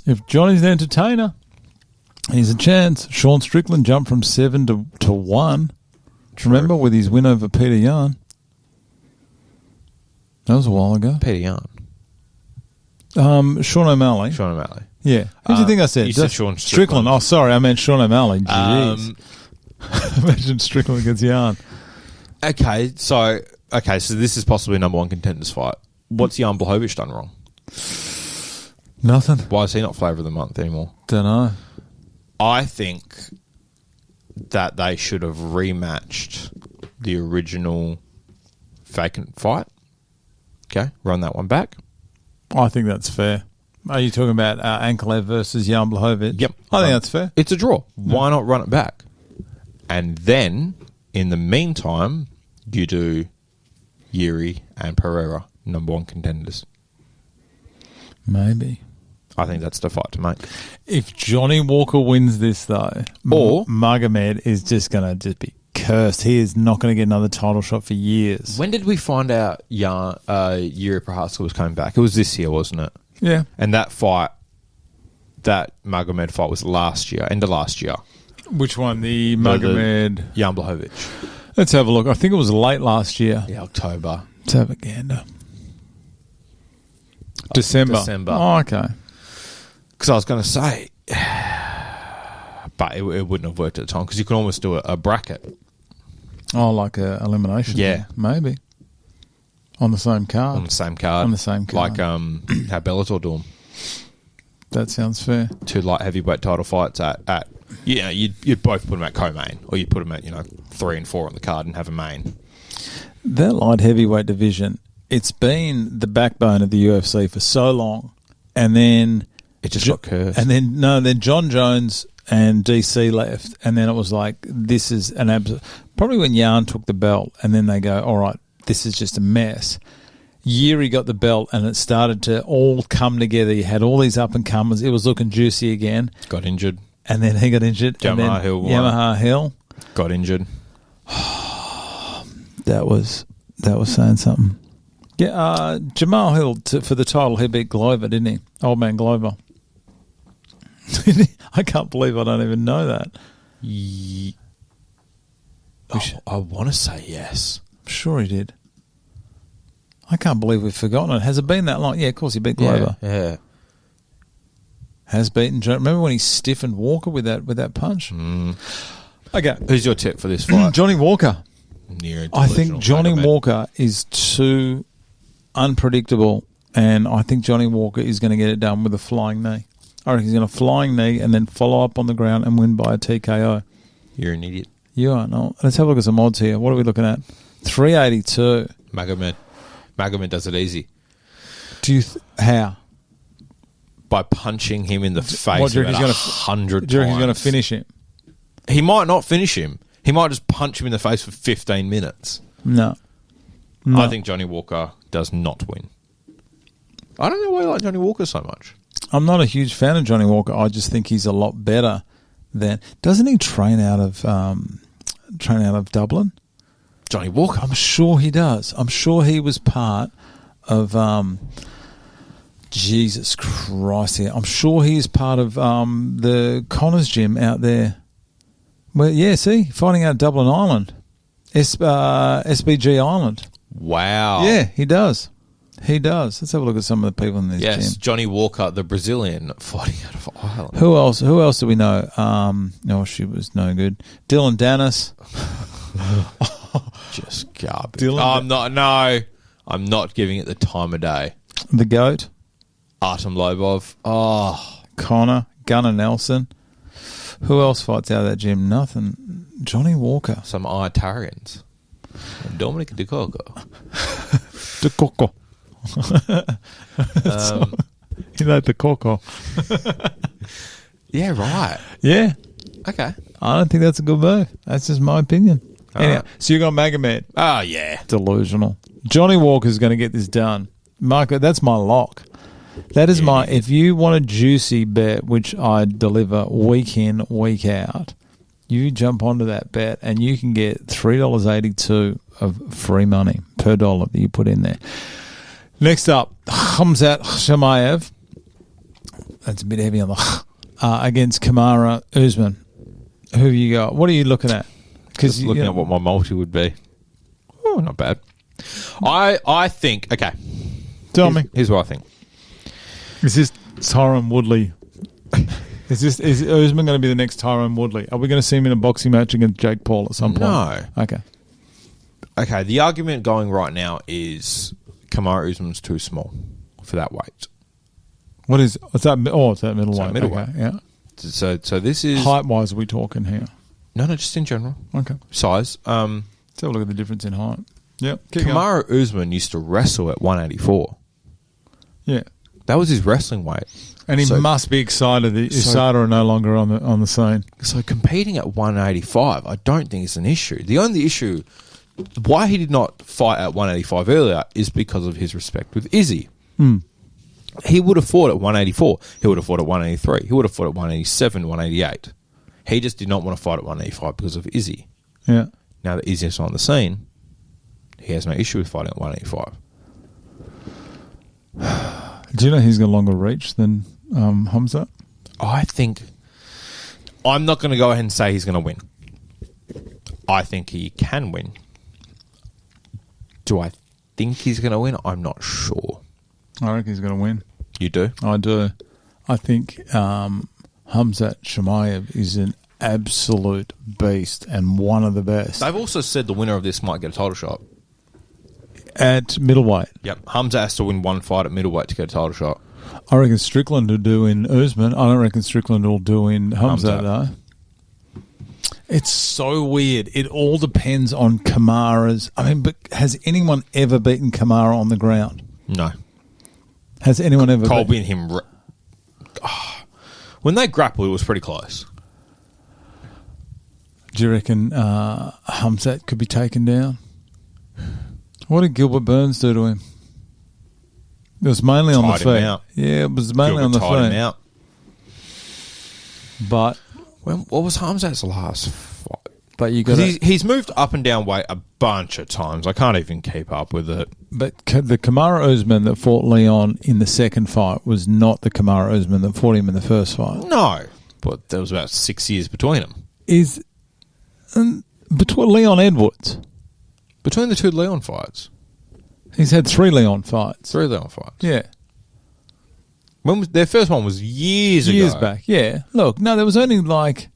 If Johnny's the entertainer, he's a chance. Sean Strickland jumped from 7 to 1. True. Remember, with his win over Peter Yan? That was a while ago. Peter Yan. Sean O'Malley. Yeah. Who do you think I said? You said Sean Strickland. Oh, sorry. I meant Sean O'Malley. Jeez. Imagine Strickland against Yan. Okay, so this is possibly a number one contenders fight. What's Jan Blachowicz done wrong? Nothing. Why is he not flavour of the month anymore? Don't know. I think that they should have rematched the original vacant fight. Okay, run that one back. I think that's fair. Are you talking about Ankalev versus Jan Blachowicz? Yep. I think that's fair. It's a draw. Why not run it back? And then, in the meantime, you do Yuri and Pereira, number one contenders. Maybe. I think that's the fight to make. If Johnny Walker wins this, though, or Magomed is just going to be cursed. He is not going to get another title shot for years. When did we find out Yuri Prochazka was coming back? It was this year, wasn't it? Yeah. And that Magomed fight was last year, end of last year. Which one? The Magomed? Jan Blachowicz. Let's have a look. I think it was late last year. Yeah, October. Let's have a gander. December. Oh, okay. Because I was going to say, but it wouldn't have worked at the time because you could almost do a bracket. Oh, like a elimination? Yeah. Maybe. On the same card? On the same card. Like how Bellator do them. That sounds fair. Two light heavyweight title fights at you'd both put them at co-main, or you'd put them at 3 and 4 on the card and have a main. That light heavyweight division, it's been the backbone of the UFC for so long, and then it just got cursed. And then John Jones and DC left, and then it was like, this is an absolute. Probably when Jan took the belt, and then they go, all right, this is just a mess. Yuri got the belt, and it started to all come together. You had all these up and comers. It was looking juicy again. Got injured, and then he got injured. Yamaha Hill got injured. That was saying something. Yeah, Jamal Hill for the title. He beat Glover, didn't he? Old man Glover. I can't believe I don't even know that. I want to say yes. I'm sure he did. I can't believe we've forgotten it. Has it been that long? Yeah, of course he beat Glover. Yeah. Has beaten. Remember when he stiffened Walker with that punch? Okay, Who's your tip for this fight? Johnny Walker. Near I think delusional Johnny Magomed. Walker is too unpredictable, and I think Johnny Walker is going to get it done with a flying knee. I reckon he's going to flying knee and then follow up on the ground and win by a TKO. You're an idiot. You are not. Let's have a look at some odds here. What are we looking at? 382. Magomed does it easy Do you how? by punching him in the face What, do you reckon about he's 100 times. Do you reckon he's going to finish him? He might not finish him. He might just punch him in the face for 15 minutes. No. I think Johnny Walker does not win. I don't know why you like Johnny Walker so much. I'm not a huge fan of Johnny Walker. I just think he's a lot better than. Doesn't he train out of Dublin? Johnny Walker. I'm sure he does. I'm sure he was part of. Jesus Christ! Here, I'm sure he is part of the Connors gym out there. Well, yeah. See, fighting out of Dublin Island, SBG Island. Wow. Yeah, he does. He does. Let's have a look at some of the people in this Yes, gym. Johnny Walker, the Brazilian, fighting out of Ireland. Who else? Who else do we know? No, she was no good. Dylan Dennis. Just garbage. Dylan- I'm not giving it the time of day. The GOAT. Artem Lobov. Oh, Connor. Gunnar Nelson. Who else fights out of that gym? Nothing. Johnny Walker. some Italians. Dominic De Coco. De Coco. You know the Coco. Yeah, right. Yeah. Okay. I don't think that's a good move. That's just my opinion. Anyhow, right. so you got Magomed. Oh, yeah. Delusional. Johnny Walker's going to get this done. Marco, that's my lock. That is my. If you want a juicy bet, which I deliver week in, week out, you jump onto that bet and you can get $3.82 of free money per dollar that you put in there. Next up, Khamzat Chimaev. That's a bit heavy on the against Kamara Usman. Who have you got? What are you looking at? Just looking at what my multi would be. Oh, not bad. I think, okay. Tell me. Here's what I think. Is this Tyron Woodley? Is Usman going to be the next Tyron Woodley? Are we going to see him in a boxing match against Jake Paul at some point? No. Okay. Okay, the argument going right now is Kamaru Usman's too small for that weight. What's that? Oh, it's that middleweight. So middleweight. Okay, yeah. So this is... Height-wise, are we talking here? No, just in general. Okay. Size. Let's have a look at the difference in height. Yep. Keep going. Kamaru Usman used to wrestle at 184. Yeah. That was his wrestling weight. And he must be excited that USADA are no longer on the scene. So competing at 185, I don't think is an issue. The only issue, why he did not fight at 185 earlier, is because of his respect with Izzy. He would have fought at 184. He would have fought at 183. He would have fought at 187, 188. He just did not want to fight at 185 because of Izzy. Yeah. Now that Izzy's on the scene, he has no issue with fighting at 185. Do you know he's got a longer reach than Hamza? I think... I'm not going to go ahead and say he's going to win. I think he can win. Do I think he's going to win? I'm not sure. I reckon he's going to win. You do? I do. I think Khamzat Chimaev is an absolute beast and one of the best. They've also said the winner of this might get a title shot. At middleweight. Yep. Hamza has to win one fight at middleweight to get a title shot. I reckon Strickland will do in Usman. I don't reckon Strickland will do in Khamzat, though. It's so weird. It all depends on Kamara's. I mean, but has anyone ever beaten Kamara on the ground? No. Has anyone ever Colby and him... When they grappled, it was pretty close. Do you reckon Khamzat could be taken down? What did Gilbert Burns do to him? It was mainly on the Tied him feet. out. Yeah, it was mainly on the tied him feet. out. But What was Hamzat's last fight? but you got Because he's moved up and down weight a bunch of times. I can't even keep up with it. But the Kamara Usman that fought Leon in the second fight was not the Kamara Usman that fought him in the first fight. No. But there was about 6 years between them. Is between Leon Edwards. Between the two Leon fights. He's had 3 Leon fights. 3 Leon fights. Yeah. When was their first one? Was years ago. back. Yeah. Look, no, there was only like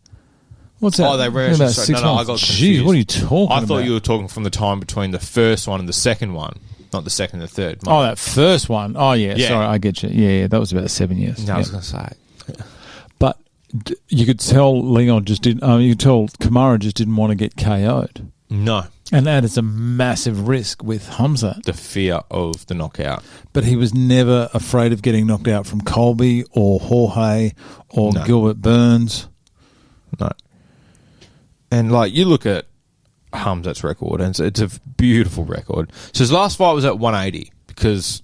what's that? Oh, they were about actually- 6 no, I months. got Jeez, confused. what are you talking I about? thought you were talking from the time between the first one and the second one, not the second and the third. Oh, that first one. Oh, yeah. Yeah. Sorry, I get you. Yeah, that was about 7 years. No, I was Yeah. going to say. But you could tell Leon just didn't. You could tell Kamara just didn't want to get KO'd, No, and that is a massive risk with Hamzat. the fear of the knockout. But he was never afraid of getting knocked out from Colby or Jorge or No. Gilbert Burns. No. And, like, you look at Hamzat's record, and it's a beautiful record. So his last fight was at 180 because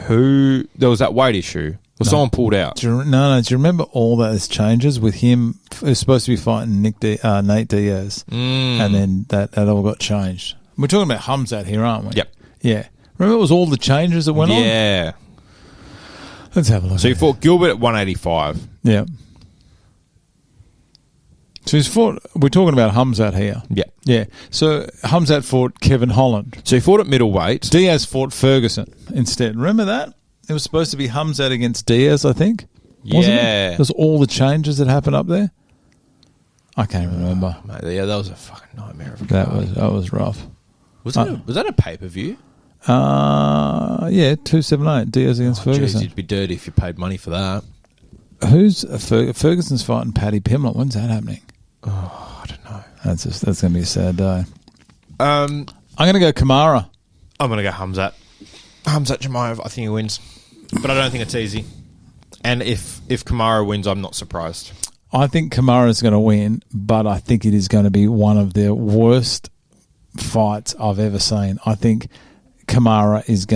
there was that weight issue. Well, someone pulled out. Do you remember all those changes with him? He was supposed to be fighting Nate Diaz, and then that all got changed. We're talking about Hamzat here, aren't we? Yep. Yeah. Remember it was all the changes that went on? Yeah. Let's have a look. So he fought Gilbert at 185. Yeah. So he's fought. We're talking about Hamzat here. Yeah. Yeah. So Hamzat fought Kevin Holland. So he fought at middleweight. Diaz fought Ferguson instead. Remember that? It was supposed to be Hamzat against Diaz, I think. Wasn't Yeah. it? There's all the changes that happened up there. I can't remember. Mate, yeah, that was a fucking nightmare of a That card. was rough. Was that a pay-per-view? Yeah, 278 Diaz against Ferguson. Jeez, you'd be dirty if you paid money for that. Who's Ferguson's fighting Paddy Pimblett? When's that happening? Oh, I don't know. That's going to be a sad day. I'm I'm going to go Kamara. going to go Hamzat. Hamzat Chimaev, I think he wins. But I don't think it's easy. And if Kamara wins, I'm not surprised. I think Kamara's going to win, but I think it is going to be one of the worst fights I've ever seen. I think Kamara is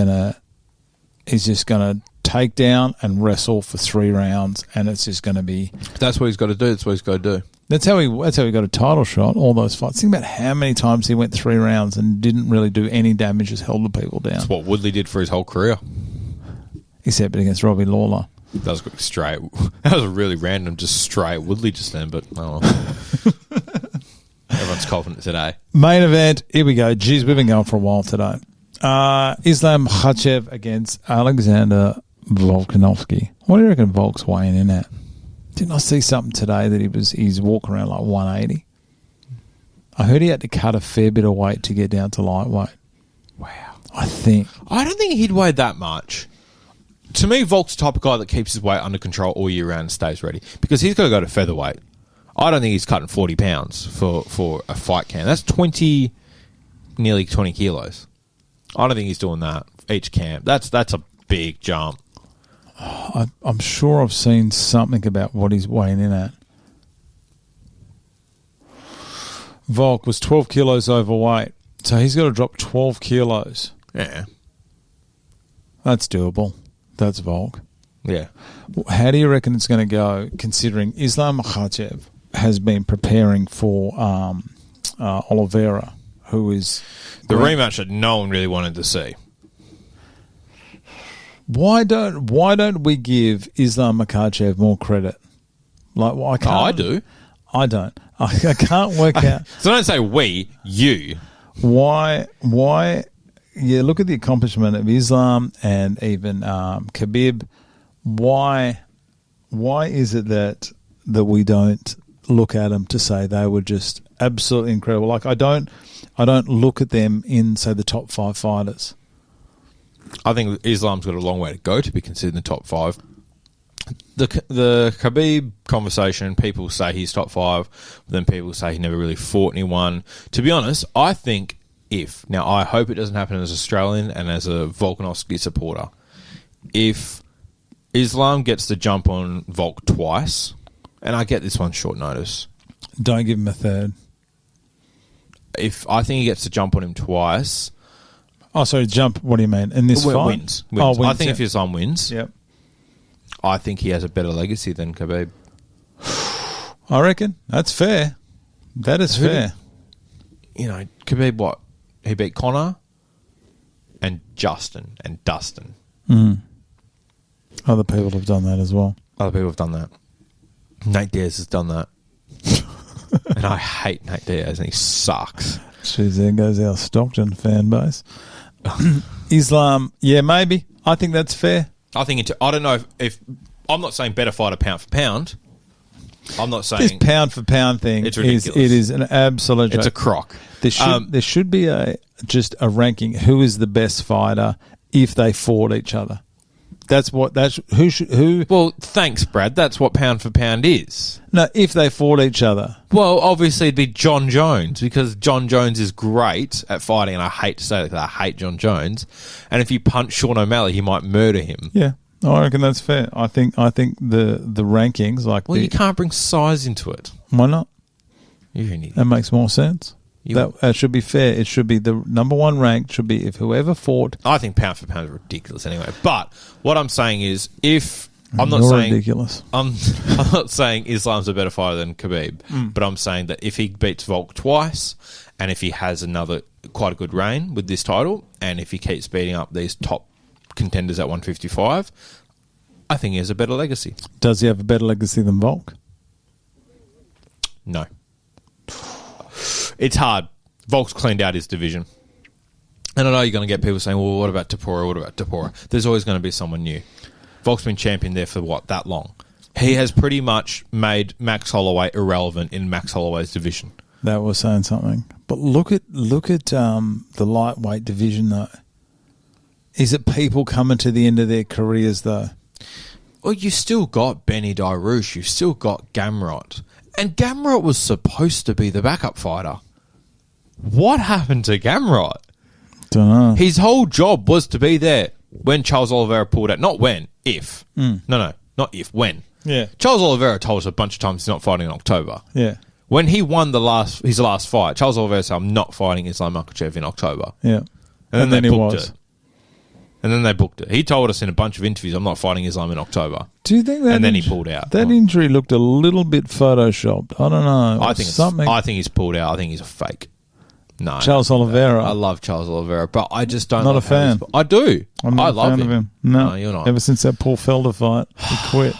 just going to take down and wrestle for 3 rounds, and it's just going to be. That's what he's got to do. That's what he's got to do. That's how he got a title shot. All those fights. Think about how many times he went 3 rounds and didn't really do any damage, just held the people down. That's what Woodley did for his whole career. Except against Robbie Lawler. That was straight. That was a really random, just straight Woodley just then. But oh well. Everyone's confident today. Main event. Here we go. Jeez, we've been going for a while today. Islam Makhachev against Alexander Volkanovski. What do you reckon Volk's weighing in at? Didn't I see something today that he's walking around like 180? I heard he had to cut a fair bit of weight to get down to lightweight. Wow. I think. I don't think he'd weigh that much. To me, Volk's the type of guy that keeps his weight under control all year round and stays ready. Because he's got to go to featherweight. I don't think he's cutting 40 pounds for a fight camp. That's nearly 20 kilos. I don't think he's doing that each camp. That's a big jump. I'm sure I've seen something about what he's weighing in at. Volk was 12 kilos overweight, so he's got to drop 12 kilos. Yeah. That's doable. That's Volk. Yeah. How do you reckon it's going to go, considering Islam Makhachev has been preparing for Oliveira, who is... The rematch that no one really wanted to see. Why don't we give Islam Makhachev more credit? Like, well, I can't. I do. I don't. I can't work out So don't say we, you. why. Yeah, look at the accomplishment of Islam and even Khabib. Why is it that we don't look at them to say they were just absolutely incredible? Like I don't look at them in, say, the top 5 fighters. I think Islam's got a long way to go to be considered in the top 5. The Khabib conversation, people say he's top 5, then people say he never really fought anyone. To be honest, I think now I hope it doesn't happen as an Australian and as a Volkanovski supporter, if Islam gets the jump on Volk twice, and I get this one short notice. Don't give him a third. If I think he gets the jump on him twice... Oh, sorry, jump. What do you mean? In this fight? Wins. Oh, wins. I think if Islam wins, Yep. I think he has a better legacy than Khabib. I reckon. That's fair. That is fair. You know, Khabib, what? He beat Conor and Justin and Dustin. Other people have done that as well. Other people have done that. Nate Diaz has done that. And I hate Nate Diaz and he sucks. Jeez, there goes our Stockton fan base. Islam, yeah, maybe. I think that's fair. I think I don't know if I'm not saying better fighter pound for pound. I'm not saying This pound for pound thing It's ridiculous. it is an absolute it's a joke. crock. There should be just a ranking. Who is the best fighter if they fought each other? Who. Well, thanks, Brad. That's what pound for pound is. No, if they fought each other. Well, obviously it'd be John Jones because John Jones is great at fighting, and I hate to say that because I hate John Jones. And if you punch Sean O'Malley, he might murder him. Yeah, I reckon that's fair. I think the rankings You can't bring size into it. Why not? You're an idiot. That makes more sense. That should be fair. It should be the number one ranked should be if whoever fought. I think pound for pound is ridiculous anyway. But what I'm saying is, if I'm not You're saying ridiculous. I'm not saying Islam's a better fighter than Khabib, but I'm saying that if he beats Volk twice, and if he has another quite a good reign with this title, and if he keeps beating up these top contenders at 155, I think he has a better legacy. Does he have a better legacy than Volk? No. It's hard. Volk's cleaned out his division. And I know you're going to get people saying, well, what about Tapora? What about Tapora? There's always going to be someone new. Volk's been champion there for, that long? He has pretty much made Max Holloway irrelevant in Max Holloway's division. That was saying something. But look at the lightweight division, though. Is it people coming to the end of their careers, though? Well, you still got Benny Dairouche. You've still got Gamrot. And Gamrot was supposed to be the backup fighter. What happened to Gamrot? Don't know. His whole job was to be there when Charles Oliveira pulled out. Not when, if. No, not if, when. Yeah. Charles Oliveira told us a bunch of times he's not fighting in October. Yeah. When he won his last fight, Charles Oliveira said, I'm not fighting Islam Makhachev in October. Yeah. And then they booked was. it. And then they booked it. He told us in a bunch of interviews, I'm not fighting Islam in October. Do you think that? And then he pulled out. That injury looked a little bit photoshopped. I don't know. I think he's pulled out. I think he's a fake. No. Charles Oliveira. I love Charles Oliveira, but I just don't. Not love a fan. I do. I'm not I a love fan him. of him. No, you're not. Ever since that Paul Felder fight, he quit.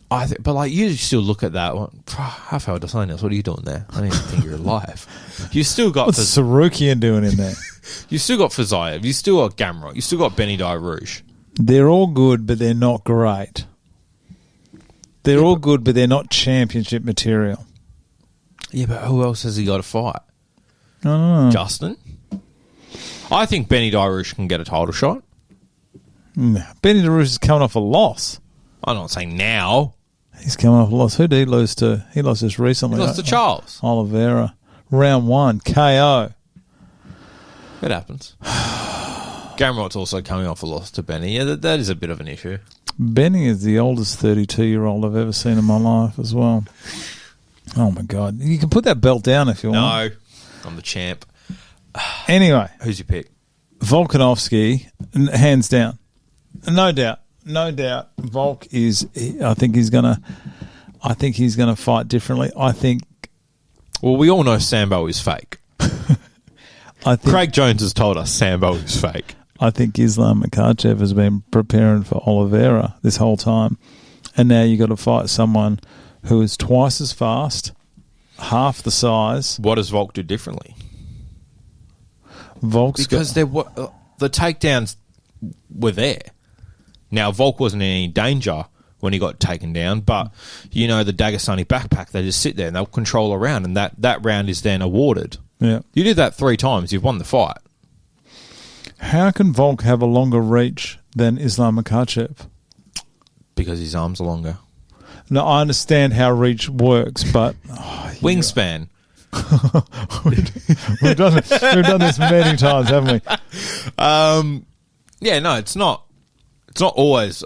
But you still look at that. Rafael dos Anjos, what are you doing there? I don't even think you're alive. You still got What's Sarukian doing in there? You still got Fazayev. You still got Gamrot. You still got Benny Dairouche. They're all good, but they're not great. They're all good, but they're not championship material. Yeah, but who else has he got to fight? I don't know. Justin? I think Benny Dairouche can get a title shot. Benny DeRusse is coming off a loss. I'm not saying now. He's coming off a loss. Who did he lose to? He lost this recently. He lost to Charles. Oliveira. Round 1. KO. It happens. Gamrot's also coming off a loss to Benny. Yeah, that is a bit of an issue. Benny is the oldest 32-year-old I've ever seen in my life as well. Oh, my God. You can put that belt down if you want. No, I'm the champ. Anyway. Who's your pick? Volkanovski, hands down. No doubt. Volk is. I think he's gonna fight differently. Well, we all know Sambo is fake. Craig Jones has told us Sambo is fake. I think Islam Makhachev has been preparing for Oliveira this whole time, and now you got to fight someone who is twice as fast, half the size. What does Volk do differently? Because the takedowns were there. Now, Volk wasn't in any danger when he got taken down, but, the Dagestani backpack, they just sit there and they'll control a round, and that round is then awarded. Yeah. You did that 3 times, you've won the fight. How can Volk have a longer reach than Islam Makhachev? Because his arms are longer. No, I understand how reach works, but... Wingspan. We've done this many times, haven't we? It's not. It's not always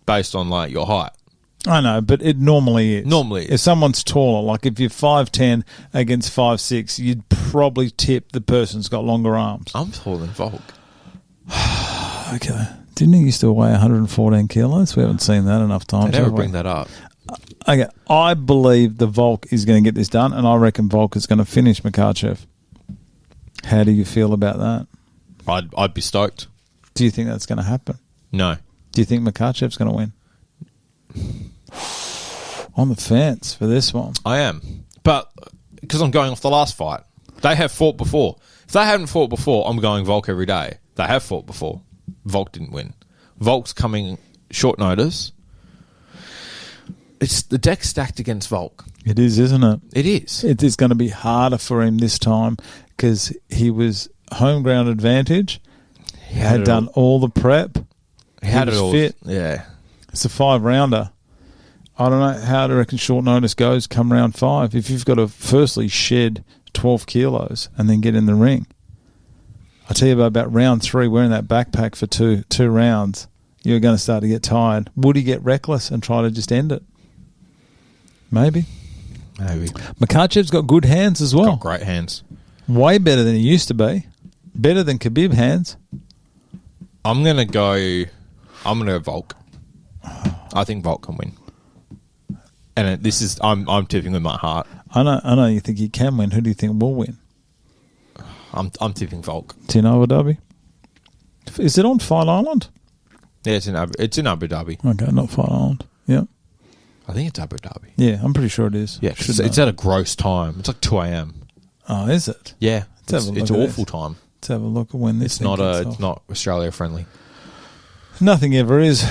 based on your height. I know, but it normally is. If someone's taller, like if you're 5'10" against 5'6", you'd probably tip the person's got longer arms. I'm taller than Volk. Okay. Didn't he used to weigh 114 kilos? We haven't seen that enough times. They never bring that up. Okay, I believe the Volk is going to get this done, and I reckon Volk is going to finish Makhachev. How do you feel about that? I'd be stoked. Do you think that's going to happen? No. Do you think Makhachev's going to win? On the fence for this one. I am. But because I'm going off the last fight. They have fought before. If they haven't fought before, I'm going Volk every day. They have fought before. Volk didn't win. Volk's coming short notice. It's the deck stacked against Volk. It is, isn't it? It is. It is going to be harder for him this time because he was home ground advantage. He had done all the prep. He had was it all. fit. Yeah. It's a 5-rounder. I don't know how to reckon short notice goes come round 5. If you've got to firstly shed 12 kilos and then get in the ring. I tell you about round 3, wearing that backpack for two rounds, you're going to start to get tired. Would he get reckless and try to just end it? Maybe. Makhachev's got good hands as well. Got great hands. Way better than he used to be. Better than Khabib hands. I'm gonna go Volk. I think Volk can win. And this is I'm tipping with my heart. I know you think he can win. Who do you think will win? I'm tipping Volk. It's in Abu Dhabi. Is it on Fight Island? Yeah, it's in Abu Dhabi. Okay, not Fight Island. Yeah. I think it's Abu Dhabi. Yeah, I'm pretty sure it is. Yeah, it's at a gross time. It's like 2 a.m. Oh, is it? Yeah, Let's it's awful time. Let's have a look at when this. It's not Australia friendly. Nothing ever is.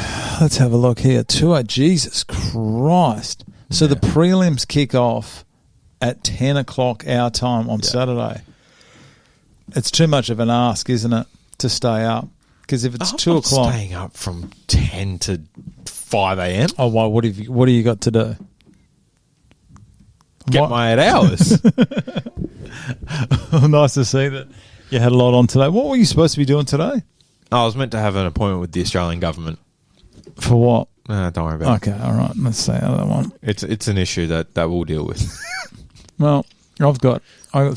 Let's have a look here. 2 Jesus Christ. So the prelims kick off at 10 o'clock our time on Saturday. It's too much of an ask, isn't it, to stay up? Because if it's 2 o'clock, staying up from 10 to 5 a.m. Oh, why? What have you got to do? Get my 8 hours. Nice to see that you had a lot on today. What were you supposed to be doing today? I was meant to have an appointment with the Australian government. For what? Don't worry about it. Okay, all right. Let's say that one. It's an issue that we'll deal with. Well, I got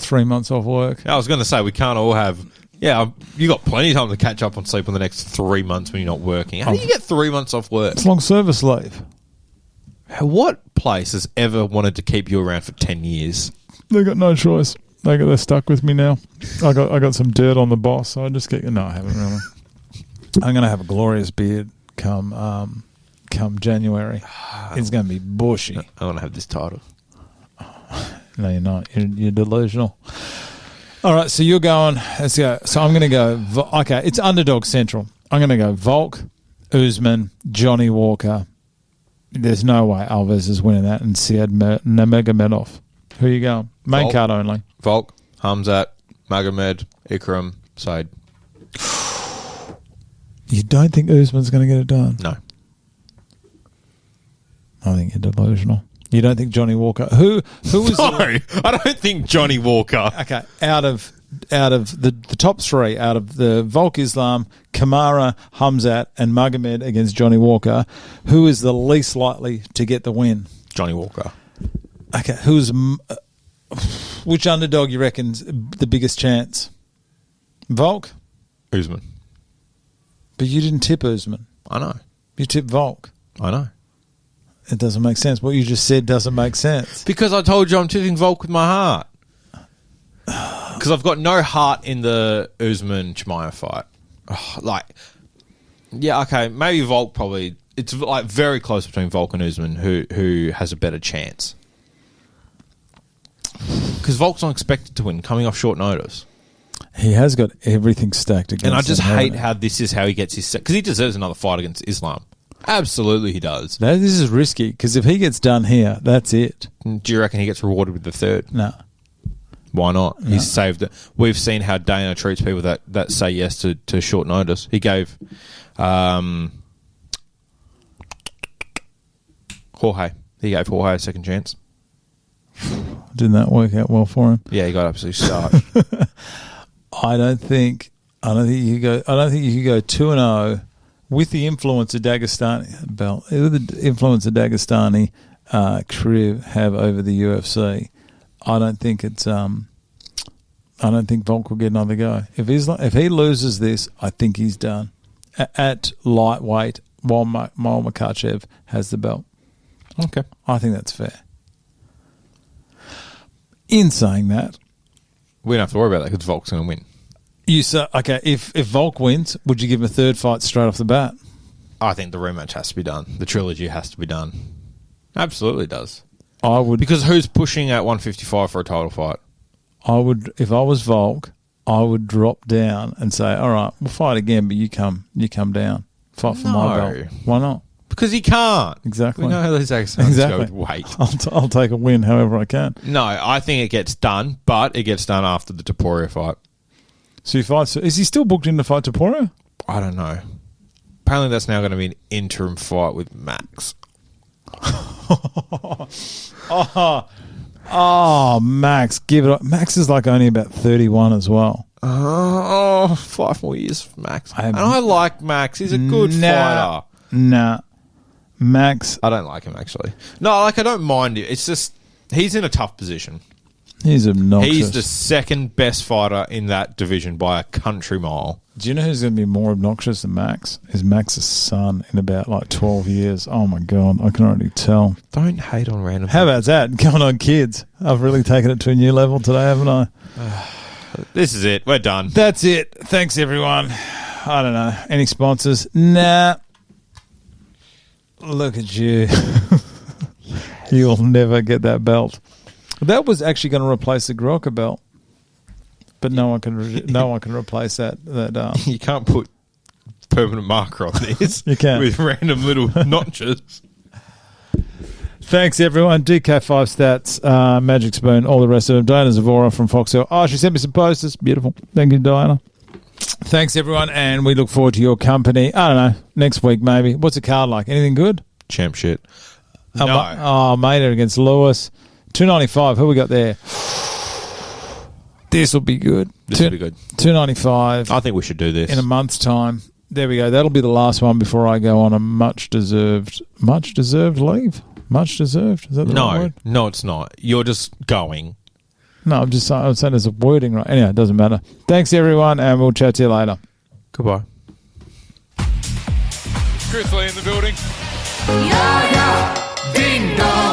3 months off work. I was going to say we can't all have. Yeah, you got plenty of time to catch up on sleep in the next 3 months when you're not working. How do you get 3 months off work? It's long service leave. What place has ever wanted to keep you around for 10 years? They got no choice. They're stuck with me now. I got some dirt on the boss, so I just get. No, I haven't really. I'm going to have a glorious beard come January. It's going to be bushy. I want to have this title. No, you're not. You're delusional. All right, so you're going. Let's go. So I'm going to go. Okay, it's underdog central. I'm going to go Volk, Usman, Johnny Walker. There's no way Alves is winning that, and Siad Nurmagomedov. Who are you going? Main Volk. card only. Volk, Hamzat, Magomed, Ikram, Said. You don't think Usman's going to get it done? No. I think you're delusional. You don't think Johnny Walker? Who was? No, I don't think Johnny Walker. Okay, out of the top 3, out of the Volk Islam, Kamara, Hamzat, and Magomed against Johnny Walker, who is the least likely to get the win? Johnny Walker. Okay, which underdog you reckon's the biggest chance? Volk? Usman. But you didn't tip Usman. I know. You tipped Volk. I know. It doesn't make sense. What you just said doesn't make sense. Because I told you I'm tipping Volk with my heart. Because I've got no heart in the Usman Chimaev fight. Maybe Volk probably. It's like very close between Volk and Usman, who has a better chance. Because Volk's not expected to win, coming off short notice. He has got everything stacked against him. And I just hate how this is how he gets his... Because he deserves another fight against Islam. Absolutely he does. This is risky, because if he gets done here, that's it. Do you reckon he gets rewarded with the third? No. Why not? No. He's saved it. We've seen how Dana treats people that say yes to short notice. He gave Jorge. He gave Jorge a second chance. Didn't that work out well for him? Yeah, he got absolutely starched. I don't think you could go 2-0 with the influence of Dagestani belt. The influence of Dagestani career have over the UFC. I don't think Volk will get another go. If he loses this, I think he's done. At lightweight, while Makhachev has the belt. Okay. I think that's fair. In saying that, we don't have to worry about that because Volk's going to win. You say, okay, if Volk wins, would you give him a third fight straight off the bat? I think the rematch has to be done. The trilogy has to be done. Absolutely does. I would, because who's pushing at 155 for a title fight? I would, if I was Volk, I would drop down and say, all right, we'll fight again, but you come down fight for my belt. Why not? Because he can't. Exactly. We know how these accents Exactly. go. Wait. I'll take a win however I can. No, I think it gets done, but it gets done after the Taporia fight. So he fights. Is he still booked in to fight Taporia? I don't know. Apparently that's now going to be an interim fight with Max. Oh, Max, give it up. Max is like only about 31 as well. 5 more years for Max. And I like Max. He's a good fighter. Nah. Max, I don't like him, actually. No, I don't mind it. It's just, he's in a tough position. he's obnoxious. He's the second best fighter in that division by a country mile. Do you know who's going to be more obnoxious than Max? Is Max's son in about like 12 years. Oh, my God. I can already tell. Don't hate on random How about that? Going on, kids. I've really taken it to a new level today, haven't I? This is it. We're done. That's it. Thanks, everyone. I don't know. Any sponsors? Nah. Look at you. You'll never get that belt. That was actually going to replace the Grocka belt, but no one can replace that. You can't put permanent marker on this. You can't. With random little notches. Thanks, everyone. DK5 Stats, Magic Spoon, all the rest of them. Diana Zavora from Foxhill. Oh, she sent me some posters. Beautiful. Thank you, Diana. Thanks, everyone, and we look forward to your company. I don't know, next week maybe. What's the card like? Anything good? Champ shit. No. Maynard against Lewis. 295. Who we got there? This will be good. This will be good. 295. I think we should do this. In a month's time. There we go. That'll be the last one before I go on a much deserved leave. Much deserved. Is that the right word? No, it's not. You're just going. No, I'm saying there's a wording right. Anyway, it doesn't matter. Thanks, everyone, and we'll chat to you later. Goodbye. Chris Lee in the building. Yeah, yeah, ding dong.